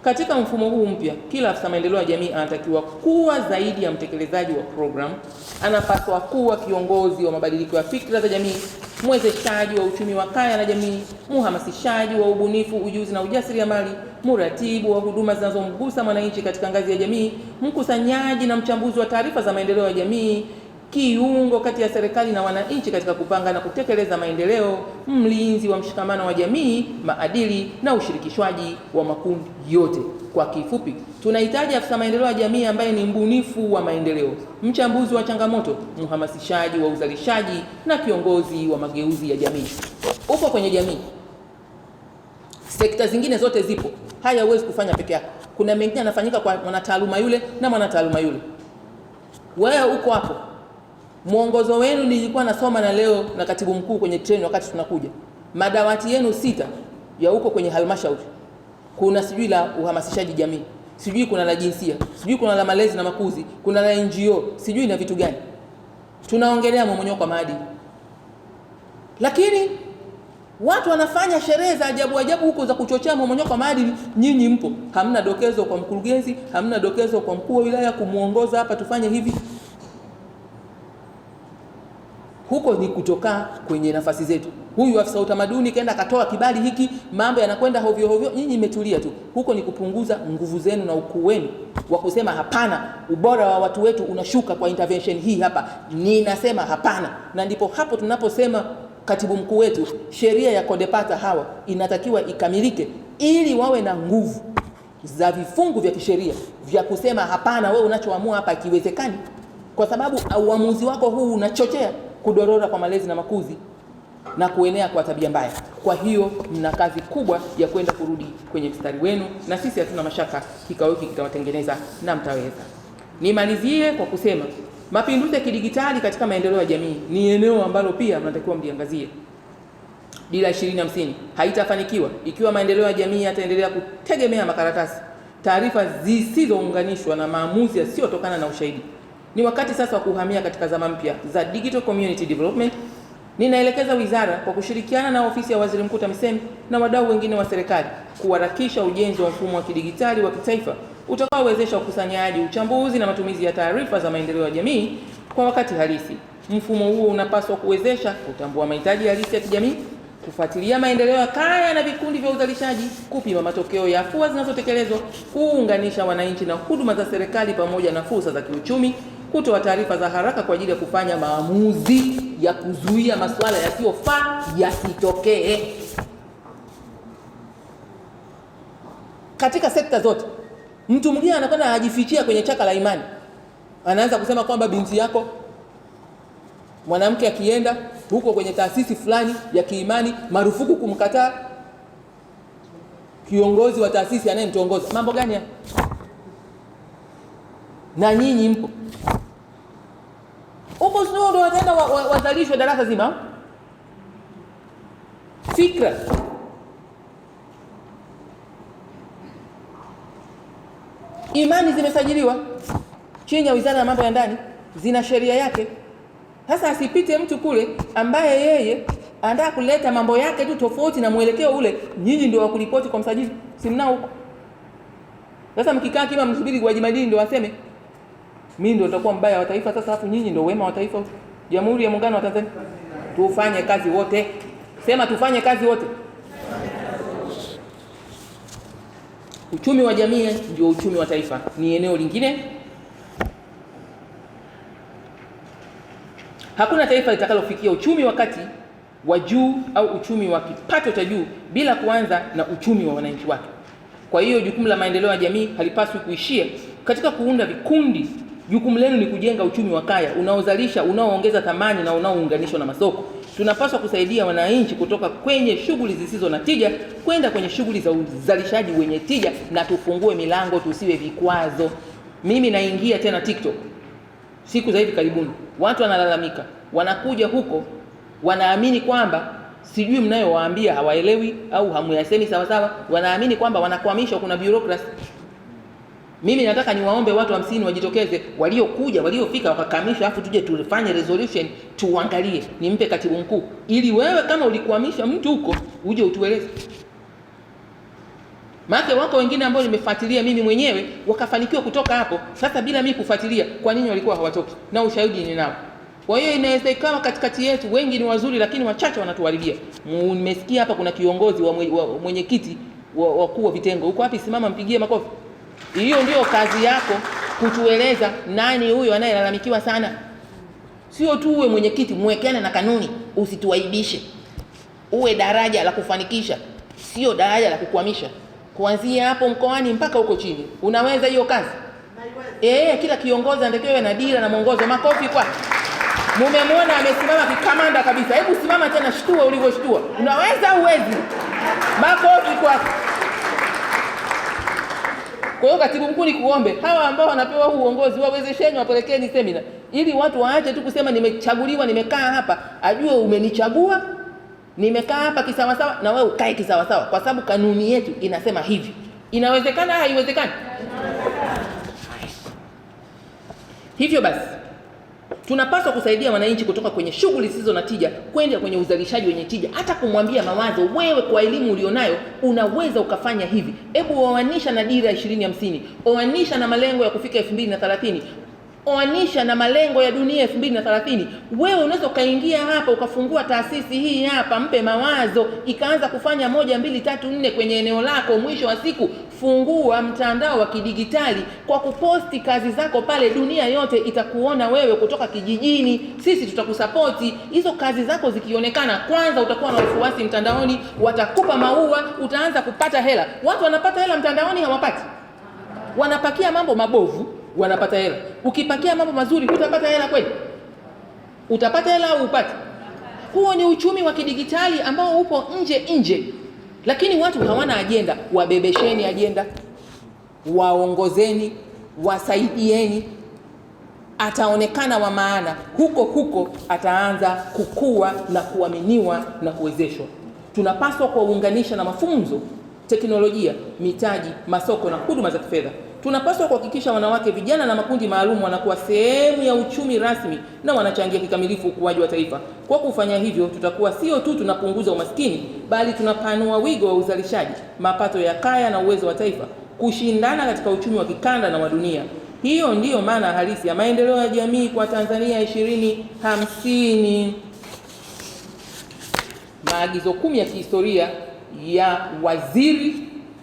Katika mfumo huu mpya, kila afisa maendeleo ya jamii anatakiwa kuwa zaidi ya mtekelezaji wa programu. Anapaswa kuwa kiongozi wa mabadiliko ya fikra za jamii, mwezeshaji wa uchumi wa kaya na jamii, mhamasishaji wa ubunifu, ujuzi na ujasiriamali, mratibu wa huduma zinazomgusa mwananchi katika ngazi ya jamii, mkusanyaji na mchambuzi wa taarifa za maendeleo ya jamii, kiungo kati ya serikali na wananchi katika kupanga na kutekeleza maendeleo, mlinzi wa mshikamano wa jamii, maadili na ushirikishwaji wa makundi yote. Kwa kifupi, tunahitaji afisa maendeleo ya jamii ambaye ni mbunifu wa maendeleo, mchambuzi wa changamoto, mhamasishaji wa uzalishaji na kiongozi wa mageuzi ya jamii. Upo kwenye jamii, sekta zingine zote zipo. Haya huwezi kufanya peke yako. Kuna mengine yanafanyika kwa mwanataaluma yule na mwanataaluma yule. Wewe uko hapo. Mwongozo wenu nilikuwa nasoma na leo na katibu mkuu kwenye treni wakati tunakuja. Madawati yenu 6 ya huko kwenye halmashauri. Kuna sijui la uhamasishaji jamii, sijui kuna la jinsia, sijui kuna la malezi na makuzi, kuna la NGO, sijui na vitu gani. Tunaongelea mmomonyoko wa maadili. Lakini watu wanafanya sherehe za ajabu ajabu huko za kuchochea mmomonyoko wa maadili, nyinyi mpo. Hamna dokezo kwa mkurugenzi, hamna dokezo kwa mkuu wa wilaya kumuongoza hapa tufanye hivi. Huko ni kutoka kwenye nafasi zetu. Huyu afisa utamaduni kaenda akatoa kibali hiki, mambo yanakwenda hovyo hovyo, nyinyi imetulia tu. Huko ni kupunguza nguvu zenu na ukuu wenu wa kusema hapana, ubora wa watu wetu unashuka kwa intervention hii hapa. Ninasema hapana. Na ndipo hapo tunaposema katibu mkuu wetu, sheria ya Kodepata hawa inatakiwa ikamilike ili wawe na nguvu za vifungu vya kisheria vya kusema hapana, wewe unachoamua hapa kiwezekani, kwa sababu uamuzi wako huu unachochea kudorora kwa malezi na makuzi na kuenea kwa tabia mbaya. Kwa hiyo mna kazi kubwa ya kwenda kurudi kwenye mstari wenu, na sisi hatuna mashaka kikao hiki kitawatengeneza na mtaweza. Nimalizie kwa kusema mapinduzi ya kidigitali katika maendeleo ya jamii ni eneo ambalo pia mnatakiwa mliangazie. Dira 2050 haitafanikiwa ikiwa maendeleo ya jamii yataendelea kutegemea makaratasi, taarifa zisizounganishwa na maamuzi yasiyotokana na ushahidi. Ni wakati sasa wa kuhamia katika zama mpya za digital community development. Ninaelekeza wizara kwa kushirikiana na ofisi ya Waziri Mkuu TAMISEMI na wadau wengine wa serikali kuharakisha ujenzi wa mfumo wa kidigitali wa kitaifa utakaowezesha ukusanyaji, uchambuzi na matumizi ya taarifa za maendeleo ya jamii kwa wakati halisi. Mfumo huo unapaswa kuwezesha kutambua mahitaji halisi ya kijamii, kufuatilia maendeleo ya kaya na vikundi vya uzalishaji, kupima matokeo ya afua zinazotekelezwa, kuunganisha wananchi na huduma za serikali pamoja na fursa za kiuchumi, kutoa taarifa za haraka kwa ajili ya kufanya maamuzi ya kuzuia masuala yasiyofaa yasitokee katika sekta zote. Mtu mwingine anakwenda anajifichia kwenye chaka la imani, anaanza kusema kwamba binti yako mwanamke akienda huko kwenye taasisi fulani ya kiimani marufuku kumkataa kiongozi wa taasisi anayemtongoza. Mambo gani haya? Na nyinyi mpo huko, sio ndo wataenda wazalishwe darasa zima fikra. Imani zimesajiliwa chini ya Wizara ya Mambo ya Ndani, zina sheria yake. Sasa asipite mtu kule ambaye yeye anataka kuleta mambo yake tu tofauti na mwelekeo ule. Nyinyi ndio wakuripoti kwa msajili, si mnao huko? Sasa mkikaa kima msubiri Gwaji Madini ndio waseme mimi ndio nitakuwa mbaya wa taifa sasa, afu nyinyi ndio wema wa taifa. Jamhuri ya Muungano wa Tanzania, tufanye kazi wote. Sema tufanye kazi wote. Uchumi wa jamii ndio uchumi wa taifa, ni eneo lingine. Hakuna taifa litakalofikia uchumi wa kati wa juu au uchumi wa kipato cha juu bila kuanza na uchumi wa wananchi wake. Kwa hiyo jukumu la maendeleo ya jamii halipaswi kuishia katika kuunda vikundi. Jukumu lenu ni kujenga uchumi wa kaya unaozalisha, unaoongeza thamani na unaounganishwa na masoko. Tunapaswa kusaidia wananchi kutoka kwenye shughuli zisizo na tija kwenda kwenye shughuli za uzalishaji wenye tija, na tufungue milango, tusiwe vikwazo. Mimi naingia tena TikTok siku za hivi karibuni, watu wanalalamika, wanakuja huko wanaamini kwamba sijui mnayowaambia hawaelewi au hamuyasemi sawa sawa, wanaamini kwamba wanakwamishwa, kuna bureaucracy. Mimi nataka niwaombe watu 50 wajitokeze, waliokuja, waliofika wakakamisha, afu tuje tufanye resolution tuangalie, nimpe katibu mkuu, ili wewe kama ulikwamisha mtu huko uje utueleze. Maana wako wengine ambao nimefuatilia mimi mwenyewe wakafanikiwa kutoka hapo. Sasa bila mimi kufuatilia, kwa nini walikuwa hawatoki? Na ushahidi ninao. Kwa hiyo inaweza ikawa katikati yetu wengi ni wazuri, lakini wachache wanatuharibia. Nimesikia hapa kuna kiongozi wa mwenyekiti wakuu wa vitengo. Uko wapi? Simama mpigie makofi. Hiyo ndio kazi yako, kutueleza nani huyo anayelalamikiwa sana. Sio tu uwe mwenyekiti, muwekeane na kanuni, usituaibishe. Uwe daraja la kufanikisha, sio daraja la kukwamisha. Kuanzia hapo mkoani mpaka huko chini. Unaweza hiyo kazi? Kila kiongozi anatakiwa na dira na mwongozo. Makofi kwa. Mumemwona amesimama kikamanda kabisa. Hebu simama tena, shtua ulivyoshtua. Unaweza uwezi? Makofi kwa. Kwa hiyo katibu mkuu nikuombe, hawa ambao wanapewa huu uongozi wawezesheni, wapelekeni semina ili watu waache tu kusema nimechaguliwa, nimekaa hapa. Ajue umenichagua, nimekaa hapa kisawasawa, na wewe ukae kisawasawa, kwa sababu kanuni yetu inasema hivi. Inawezekana? Haiwezekani? Hivyo basi tunapaswa kusaidia wananchi kutoka kwenye shughuli zisizo na tija kwenda kwenye uzalishaji wenye tija. Hata kumwambia mawazo, wewe kwa elimu ulionayo unaweza ukafanya hivi. Hebu oanisha na dira 2050, oanisha na malengo ya kufika 2030, oanisha na malengo ya dunia 2030. Wewe unaweza ukaingia hapa ukafungua taasisi hii hapa, mpe mawazo, ikaanza kufanya 1 2 3 4 kwenye eneo lako. Mwisho wa siku fungua mtandao wa kidigitali, kwa kuposti kazi zako pale, dunia yote itakuona wewe kutoka kijijini. Sisi tutakusapoti. Hizo kazi zako zikionekana, kwanza utakuwa na wafuasi mtandaoni, watakupa maua, utaanza kupata hela. Watu wanapata hela mtandaoni hawapati? Wanapakia mambo mabovu, wanapata hela. Ukipakia mambo mazuri utapata hela kweli? Utapata hela au upate? Huo ni uchumi wa kidigitali ambao upo nje. Lakini watu hawana ajenda. Wabebesheni ajenda, waongozeni, wasaidieni. Ataonekana wa maana, huko ataanza kukua na kuaminiwa na kuwezeshwa. Tunapaswa kuunganisha na mafunzo, teknolojia, mitaji, masoko na huduma za kifedha. Tunapaswa kuhakikisha wanawake, vijana na makundi maalum wanakuwa sehemu ya uchumi rasmi na wanachangia kikamilifu ukuaji wa taifa. Kwa kufanya hivyo, tutakuwa sio tu tunapunguza umaskini, bali tunapanua wigo wa uzalishaji, mapato ya kaya na uwezo wa taifa kushindana katika uchumi wa kikanda na wa dunia. Hiyo ndiyo maana halisi ya maendeleo ya jamii kwa Tanzania 2050. Maagizo 10 ya kihistoria ya waziri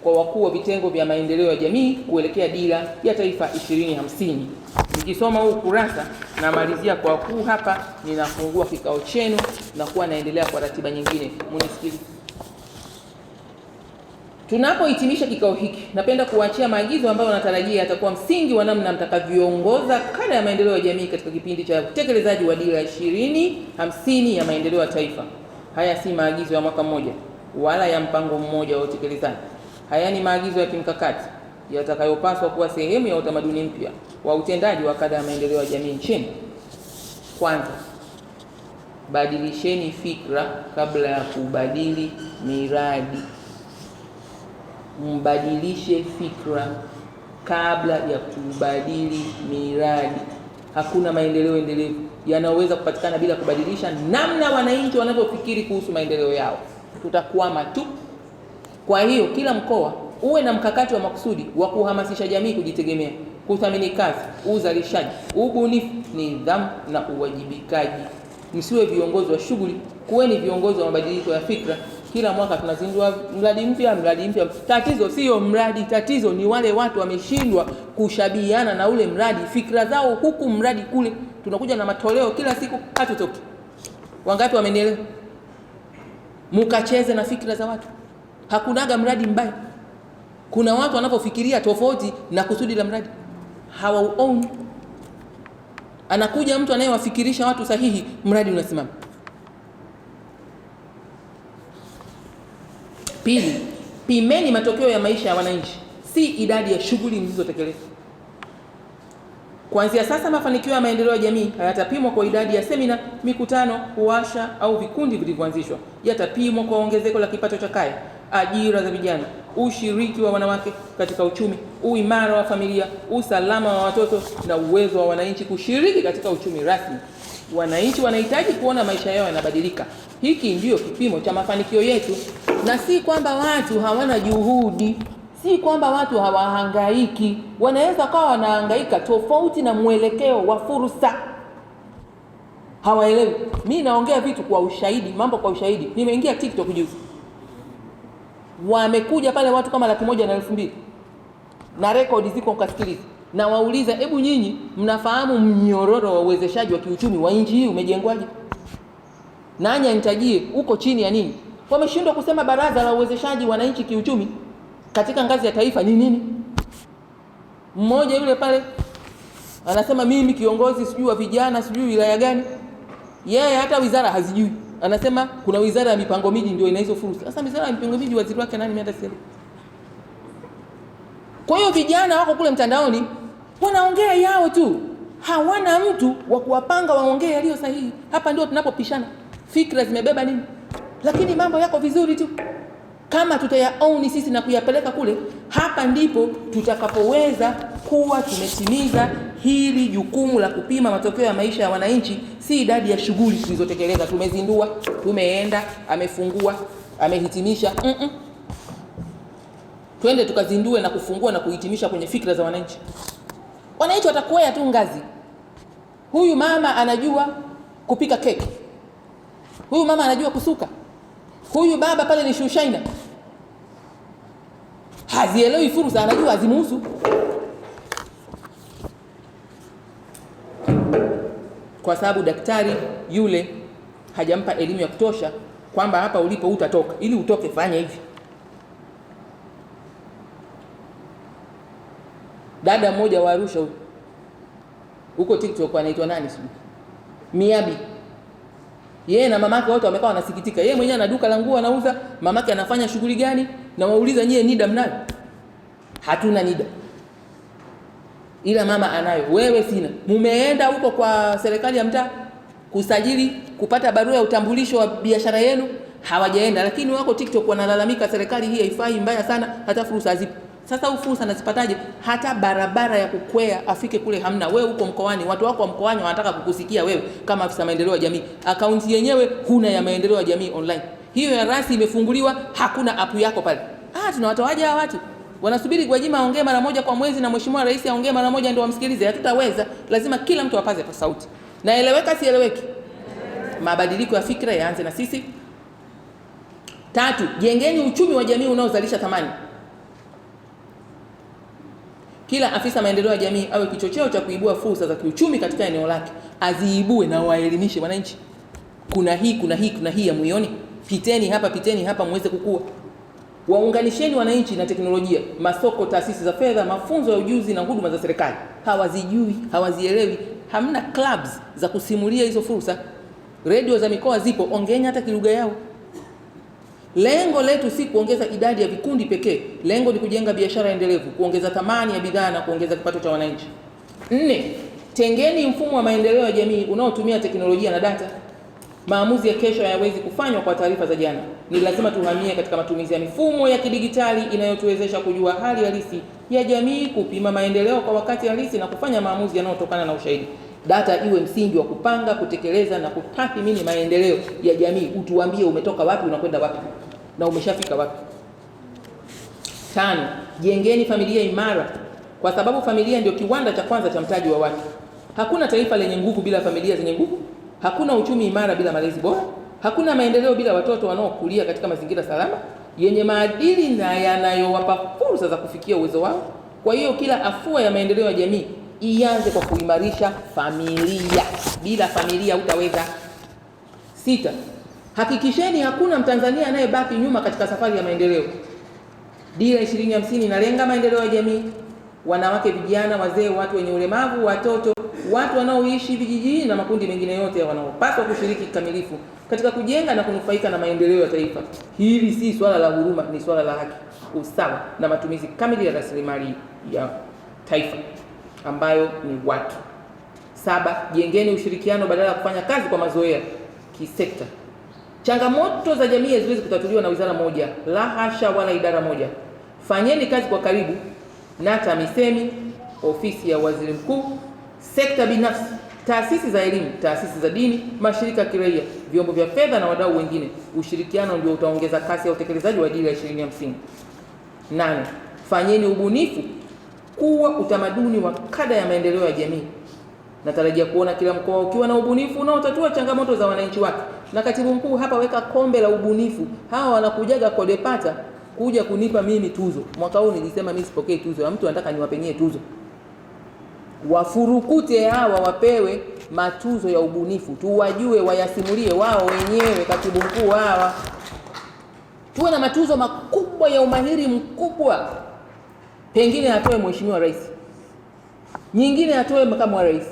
kwa wakuu wa vitengo vya maendeleo ya jamii kuelekea dira ya taifa 2050. Nikisoma huu kurasa na malizia kwa wakuu hapa, ninafungua kikao chenu na kuwa naendelea kwa ratiba nyingine. Munisikilize. Tunapohitimisha kikao hiki, napenda kuachia maagizo ambayo natarajia yatakuwa msingi wa namna mtakavyoongoza kada ya maendeleo ya jamii katika kipindi cha utekelezaji wa dira 2050 ya maendeleo ya taifa. Haya si maagizo ya mwaka mmoja wala ya mpango mmoja wa utekelezaji. Haya ni maagizo ya kimkakati yatakayopaswa kuwa sehemu ya utamaduni mpya wa utendaji wa kada ya maendeleo ya jamii nchini. Kwanza, badilisheni fikra kabla ya kubadili miradi. Mbadilishe fikra kabla ya kubadili miradi. Hakuna maendeleo endelevu yanaweza kupatikana bila kubadilisha namna wananchi wanavyofikiri kuhusu maendeleo yao. Tutakwama tu. Kwa hiyo kila mkoa uwe na mkakati wa makusudi wa kuhamasisha jamii kujitegemea, kuthamini kazi, uzalishaji, ubunifu, nidhamu na uwajibikaji. Msiwe viongozi wa shughuli, kuweni viongozi wa mabadiliko ya fikra. Kila mwaka tunazindua mradi mpya. Tatizo sio mradi, tatizo ni wale watu wameshindwa kushabihiana na ule mradi, fikra zao huku mradi kule. Tunakuja na matoleo kila siku, hatutoki. Wangapi wamenielewa? Mukacheze na fikra za watu. Hakunaga mradi mbaya. Kuna watu wanapofikiria tofauti na kusudi la mradi, hawauoni. Anakuja mtu anayewafikirisha watu sahihi, mradi unasimama. Pili, pimeni matokeo ya maisha ya wananchi, si idadi ya shughuli mlizotekeleza. Kuanzia sasa, mafanikio ya maendeleo ya jamii hayatapimwa kwa idadi ya semina, mikutano, huasha au vikundi vilivyoanzishwa. Yatapimwa kwa ongezeko la kipato cha kaya, ajira za vijana, ushiriki wa wanawake katika uchumi, uimara wa familia, usalama wa watoto na uwezo wa wananchi kushiriki katika uchumi rasmi. Wananchi wanahitaji kuona maisha yao yanabadilika. Hiki ndio kipimo cha mafanikio yetu, na si kwamba watu hawana juhudi, si kwamba watu hawahangaiki. Wanaweza kawa wanahangaika tofauti na mwelekeo wa fursa. Hawaelewi. Mimi naongea vitu kwa ushahidi, mambo kwa ushahidi. Nimeingia TikTok juzi. Wamekuja pale watu kama 100,000 na rekodi ziko mkasikiliza. Na wauliza, hebu nyinyi mnafahamu mnyororo wa uwezeshaji wa kiuchumi wa nchi hii umejengwaje? Nani anitajie uko chini ya nini? Wameshindwa kusema baraza la uwezeshaji wananchi kiuchumi katika ngazi ya taifa ni nini? Mmoja yule pale anasema mimi kiongozi sijui wa vijana sijui wilaya gani. Yeye hata wizara hazijui. Anasema kuna wizara ya mipango miji ndio ina hizo fursa. Sasa wizara ya mipango miji waziri wake nani mimi hata sielewi. Kwa hiyo vijana wako kule mtandaoni wanaongea yao tu. Hawana mtu wa kuwapanga waongee yaliyo sahihi. Hapa ndio tunapopishana. Fikra zimebeba nini? Lakini mambo yako vizuri tu. Kama tutayaoni sisi na kuyapeleka kule, hapa ndipo tutakapoweza kuwa tumetimiza hili jukumu la kupima matokeo ya maisha ya wananchi, si idadi ya shughuli tulizotekeleza. Tumezindua, tumeenda, amefungua, amehitimisha. Twende tukazindue na kufungua na kuhitimisha kwenye fikra za wananchi. Wananchi watakwea tu ngazi. Huyu mama anajua kupika keki. Huyu mama anajua kusuka. Huyu baba pale ni shushaina. Hazielewi fursa, anajua azimuhusu. Kwa sababu daktari yule hajampa elimu ya kutosha kwamba hapa ulipo utatoka. Ili utoke fanya hivi. Dada mmoja wa Arusha huko TikTok anaitwa nani sio? Miabi. Yeye na mamake wote wamekaa wanasikitika. Yeye mwenyewe ana duka la nguo anauza, mamake anafanya shughuli gani? Na wauliza nyie NIDA mnayo? Hatuna NIDA. Ila mama anayo, wewe sina. Mumeenda huko kwa serikali ya mtaa kusajili kupata barua ya utambulisho wa biashara yenu? Hawajaenda, lakini wako TikTok wanalalamika serikali hii haifai, mbaya sana, hata fursa hazipo. Sasa fursa nazipataje? Hata barabara ya kukwea afike kule hamna. Wewe uko mkoani, watu wako wa mkoani wanataka kukusikia wewe kama afisa maendeleo ya jamii. Akaunti yenyewe huna ya maendeleo ya jamii online. Hiyo ya rasi imefunguliwa, hakuna app yako pale. Tunawatoaje hawa watu? Wanasubiri Gwajima aongee mara moja kwa mwezi na Mheshimiwa Rais aongee mara moja ndio wamsikilize. Hatutaweza. Lazima kila mtu apaze kwa sauti. Naeleweka sieleweki? Mabadiliko ya fikra yaanze na sisi. 3, jengeni uchumi wa jamii unaozalisha thamani. Kila afisa maendeleo ya jamii awe kichocheo cha kuibua fursa za kiuchumi katika eneo lake. Aziibue na waelimishe wananchi. Kuna hii ya muioni. Piteni hapa muweze kukua. Waunganisheni wananchi na teknolojia, masoko, taasisi za fedha, mafunzo ya ujuzi na huduma za serikali. Hawazijui, hawazielewi. Hamna clubs za kusimulia hizo fursa. Radio za mikoa zipo, ongeeni hata kilugha yao. Lengo letu si kuongeza idadi ya vikundi pekee. Lengo ni kujenga biashara endelevu, kuongeza thamani ya bidhaa na kuongeza kipato cha wananchi. 4, tengeni mfumo wa maendeleo ya jamii unaotumia teknolojia na data. Maamuzi ya kesho hayawezi kufanywa kwa taarifa za jana. Ni lazima tuhamie katika matumizi ya mifumo ya kidigitali inayotuwezesha kujua hali halisi ya jamii, kupima maendeleo kwa wakati halisi na kufanya maamuzi yanayotokana na ushahidi. Data iwe msingi wa kupanga, kutekeleza na kutathmini maendeleo ya jamii. Utuambie umetoka wapi, unakwenda wapi na umeshafika wapi. 5, jengeni familia imara, kwa sababu familia ndio kiwanda cha kwanza cha mtaji wa watu. Hakuna taifa lenye nguvu bila familia zenye nguvu. Hakuna uchumi imara bila malezi bora. Hakuna maendeleo bila watoto wanaokulia katika mazingira salama yenye maadili na yanayowapa fursa za kufikia uwezo wao. Kwa hiyo kila afua ya maendeleo ya jamii ianze kwa kuimarisha familia. Bila familia hutaweza. 6, hakikisheni hakuna Mtanzania anayebaki nyuma katika safari ya maendeleo. Dira 2050 inalenga maendeleo ya jamii. Wanawake, vijana, wazee, watu wenye ulemavu, watoto, watu wanaoishi vijijini na makundi mengine yote wanaopaswa kushiriki kikamilifu katika kujenga na kunufaika na maendeleo ya taifa. Hili si swala la huruma, ni swala la haki, usawa na matumizi kamili ya rasilimali ya taifa ambayo ni watu. 7, jengeni ushirikiano badala ya kufanya kazi kwa mazoea kisekta. Changamoto za jamii haziwezi kutatuliwa na wizara moja, la hasha, wala idara moja. Fanyeni kazi kwa karibu na TAMISEMI, ofisi ya waziri mkuu, sekta binafsi, taasisi za elimu, taasisi za dini, mashirika ya kiraia, vyombo vya fedha na wadau wengine. Ushirikiano ndio utaongeza kasi ya utekelezaji wa dira ya 2050. 8. Fanyeni ubunifu kuwa utamaduni wa kada ya maendeleo ya jamii. Natarajia kuona kila mkoa ukiwa na ubunifu unaotatua changamoto za wananchi wake. Na katibu mkuu, hapa weka kombe la ubunifu. Hawa wanakujaga Kodepata kuja kunipa mimi tuzo. Mwaka huu nilisema mimi sipokee tuzo ya mtu, anataka niwapenyee tuzo. Wafurukute hawa wapewe matuzo ya ubunifu. Tuwajue, wayasimulie wao wenyewe. Katibu mkuu hawa tuwe na matuzo makubwa ya umahiri mkubwa. Pengine atoe Mheshimiwa Rais, nyingine atoe makamu wa rais,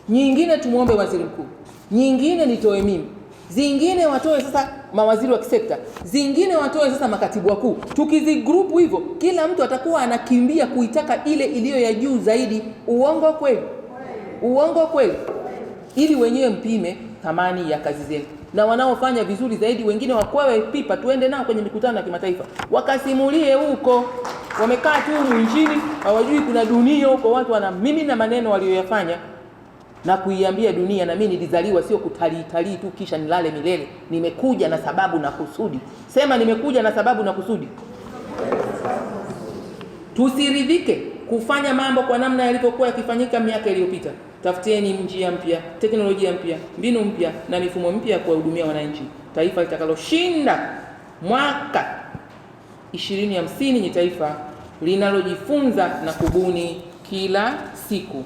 nyingine tumuombe waziri mkuu, nyingine nitoe mimi, zingine watoe sasa mawaziri wa kisekta, zingine watoe sasa makatibu wakuu. Tukizigroup hivyo, kila mtu atakuwa anakimbia kuitaka ile iliyo ya juu zaidi. Uongo kweli? Uongo kweli? Ili wenyewe mpime thamani ya kazi zenu. Na wanaofanya vizuri zaidi wengine wakwewe pipa, tuende nao kwenye mikutano ya kimataifa, wakasimulie huko. Wamekaa tu nchini, hawajui kuna dunia huko, watu wana mimi na maneno walioyafanya na kuiambia dunia, na mimi nilizaliwa sio kutalii tu kisha nilale milele. Nimekuja na sababu na kusudi. Sema nimekuja na sababu na kusudi. Tusiridhike kufanya mambo kwa namna yalivyokuwa yakifanyika miaka iliyopita. Tafuteni njia mpya, teknolojia mpya, mbinu mpya na mifumo mpya ya kuwahudumia wananchi. Taifa litakaloshinda mwaka 2050 ni taifa linalojifunza na kubuni kila siku.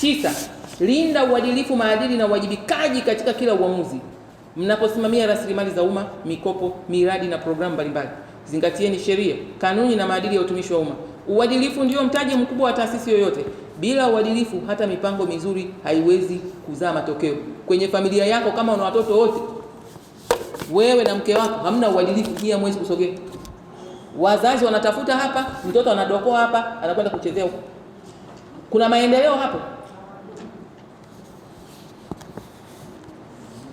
9. Linda uadilifu, maadili na uwajibikaji katika kila uamuzi. Mnaposimamia rasilimali za umma, mikopo, miradi na programu mbalimbali, zingatieni sheria, kanuni na maadili ya utumishi wa umma. Uadilifu ndio mtaji mkubwa wa taasisi yoyote. Bila uadilifu hata mipango mizuri haiwezi kuzaa matokeo. Kwenye familia yako kama una watoto wote, wewe na mke wako hamna uadilifu, hii hamwezi kusogea. Wazazi wanatafuta hapa, mtoto anadokoa hapa, anakwenda kuchezea huko. Kuna maendeleo hapo?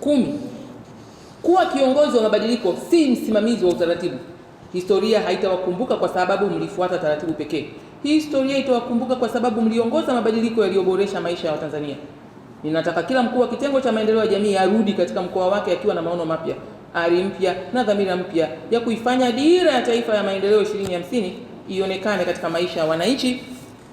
10. Kuwa kiongozi wa mabadiliko, si msimamizi wa utaratibu. Historia haitawakumbuka kwa sababu mlifuata taratibu pekee. Historia itawakumbuka kwa sababu mliongoza mabadiliko yaliyoboresha maisha ya Watanzania. Ninataka kila mkuu wa kitengo cha maendeleo ya jamii arudi katika mkoa wake akiwa na maono mapya, ari mpya na dhamira mpya ya kuifanya dira ya taifa ya maendeleo 2050 ionekane katika maisha ya wananchi.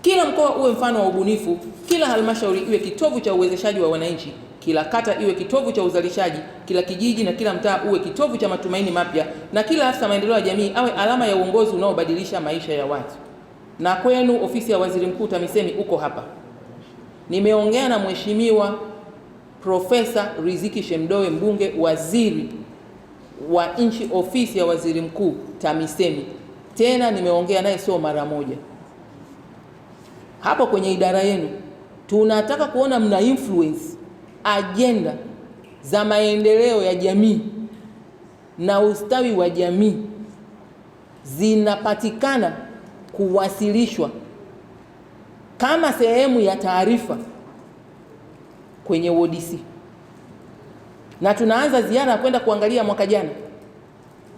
Kila mkoa uwe mfano wa ubunifu, kila halmashauri iwe kitovu cha uwezeshaji wa wananchi, kila kata iwe kitovu cha uzalishaji, kila kijiji na kila mtaa uwe kitovu cha matumaini mapya, na kila afisa maendeleo ya jamii awe alama ya uongozi unaobadilisha maisha ya watu. Na kwenu ofisi ya waziri mkuu TAMISEMI uko hapa. Nimeongea na Mheshimiwa Profesa Riziki Shemdoe, mbunge, waziri wa nchi, ofisi ya waziri mkuu TAMISEMI. Tena nimeongea naye sio mara moja. Hapo kwenye idara yenu tunataka kuona mna influence agenda za maendeleo ya jamii na ustawi wa jamii zinapatikana kuwasilishwa kama sehemu ya taarifa kwenye ODC. Na tunaanza ziara kwenda kuangalia mwaka jana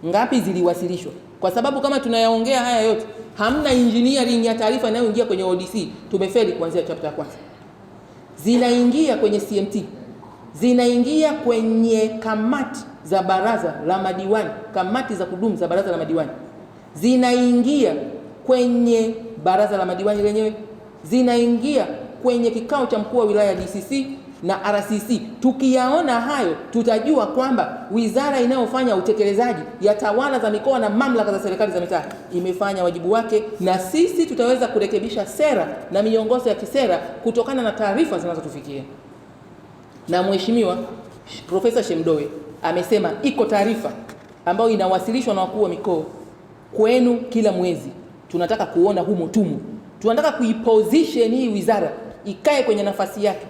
ngapi ziliwasilishwa, kwa sababu kama tunayaongea haya yote hamna engineering ya taarifa inayoingia kwenye ODC. Tumefeli kuanzia chapter ya kwanza. Zinaingia kwenye CMT, zinaingia kwenye kamati za baraza la madiwani, kamati za kudumu za baraza la madiwani, zinaingia kwenye baraza la madiwani lenyewe, zinaingia kwenye kikao cha mkuu wa wilaya DCC na RCC. Tukiyaona hayo tutajua kwamba wizara inayofanya utekelezaji ya tawala za mikoa na mamlaka za serikali za mitaa imefanya wajibu wake, na sisi tutaweza kurekebisha sera na miongozo ya kisera kutokana na taarifa zinazotufikia. Na Mheshimiwa Profesa Shemdoe amesema iko taarifa ambayo inawasilishwa na wakuu wa mikoa kwenu kila mwezi. Tunataka kuona humo tumo. Tunataka kuiposition hii wizara ikae kwenye nafasi yake.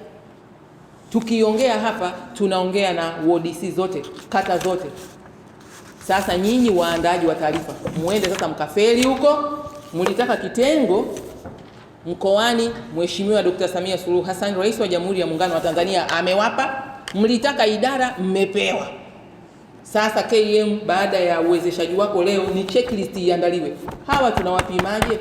Tukiongea hapa tunaongea na ODC zote, kata zote. Sasa nyinyi waandaaji wa taarifa, muende sasa mkafeli huko. Mlitaka kitengo mkoani, Mheshimiwa Dr. Samia Suluhu Hassan, Rais wa Jamhuri ya Muungano wa Tanzania amewapa. Mlitaka idara, mmepewa. Sasa KM, baada ya uwezeshaji wako leo, ni checklist iandaliwe. Hawa tunawapimaje?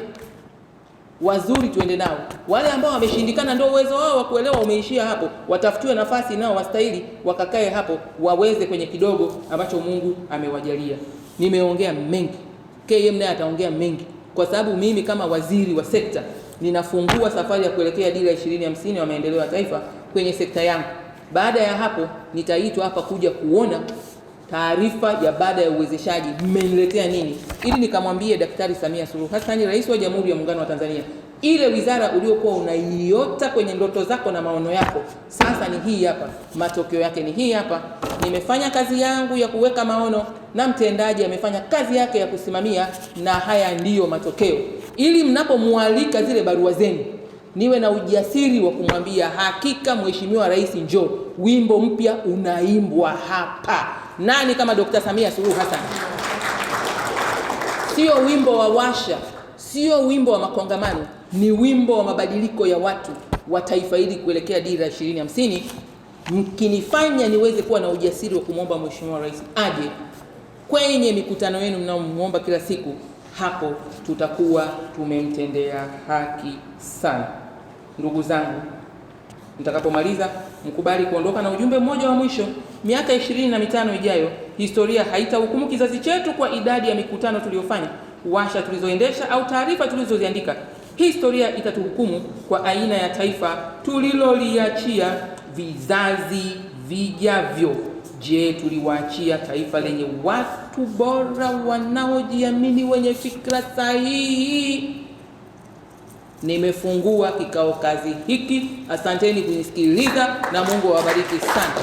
Wazuri tuende nao, wale ambao wameshindikana ndio uwezo wao wa kuelewa umeishia hapo, watafutiwe nafasi nao wastahili wakakae hapo, waweze kwenye kidogo ambacho Mungu amewajalia. Nimeongea mengi, KM naye ataongea mengi, kwa sababu mimi kama waziri wa sekta ninafungua safari ya kuelekea dira 2050 ya maendeleo ya taifa kwenye sekta yangu. Baada ya hapo nitaitwa hapa kuja kuona taarifa ya baada ya uwezeshaji mmeniletea nini, ili nikamwambie Daktari Samia Suluhu Hassan, Rais wa Jamhuri ya Muungano wa Tanzania, ile wizara uliokuwa unaiota kwenye ndoto zako na maono yako, sasa ni hii hapa, matokeo yake ni hii hapa. Nimefanya kazi yangu ya kuweka maono na mtendaji amefanya kazi yake ya kusimamia, na haya ndiyo matokeo, ili mnapomualika zile barua zenu niwe na ujasiri wa kumwambia hakika Mheshimiwa Rais njoo, wimbo mpya unaimbwa hapa. Nani kama Dr. Samia Suluhu Hassan? Sio wimbo wa washa, sio wimbo wa makongamano, ni wimbo wa mabadiliko ya watu wa taifa hili kuelekea dira 2050. Mkinifanya niweze kuwa na ujasiri wa kumwomba Mheshimiwa Rais aje kwenye mikutano yenu mnaomuomba kila siku, hapo tutakuwa tumemtendea haki sana. Ndugu zangu, nitakapomaliza mkubali kuondoka na ujumbe mmoja wa mwisho. Miaka 25 ijayo, historia haitahukumu kizazi chetu kwa idadi ya mikutano tuliyofanya, washa tulizoendesha au taarifa tulizoziandika. Historia itatuhukumu kwa aina ya taifa tuliloliachia vizazi vijavyo. Je, tuliwaachia taifa lenye watu bora wanaojiamini, wenye fikra sahihi? Nimefungua kikao kazi hiki. Asanteni kunisikiliza na Mungu awabariki sana.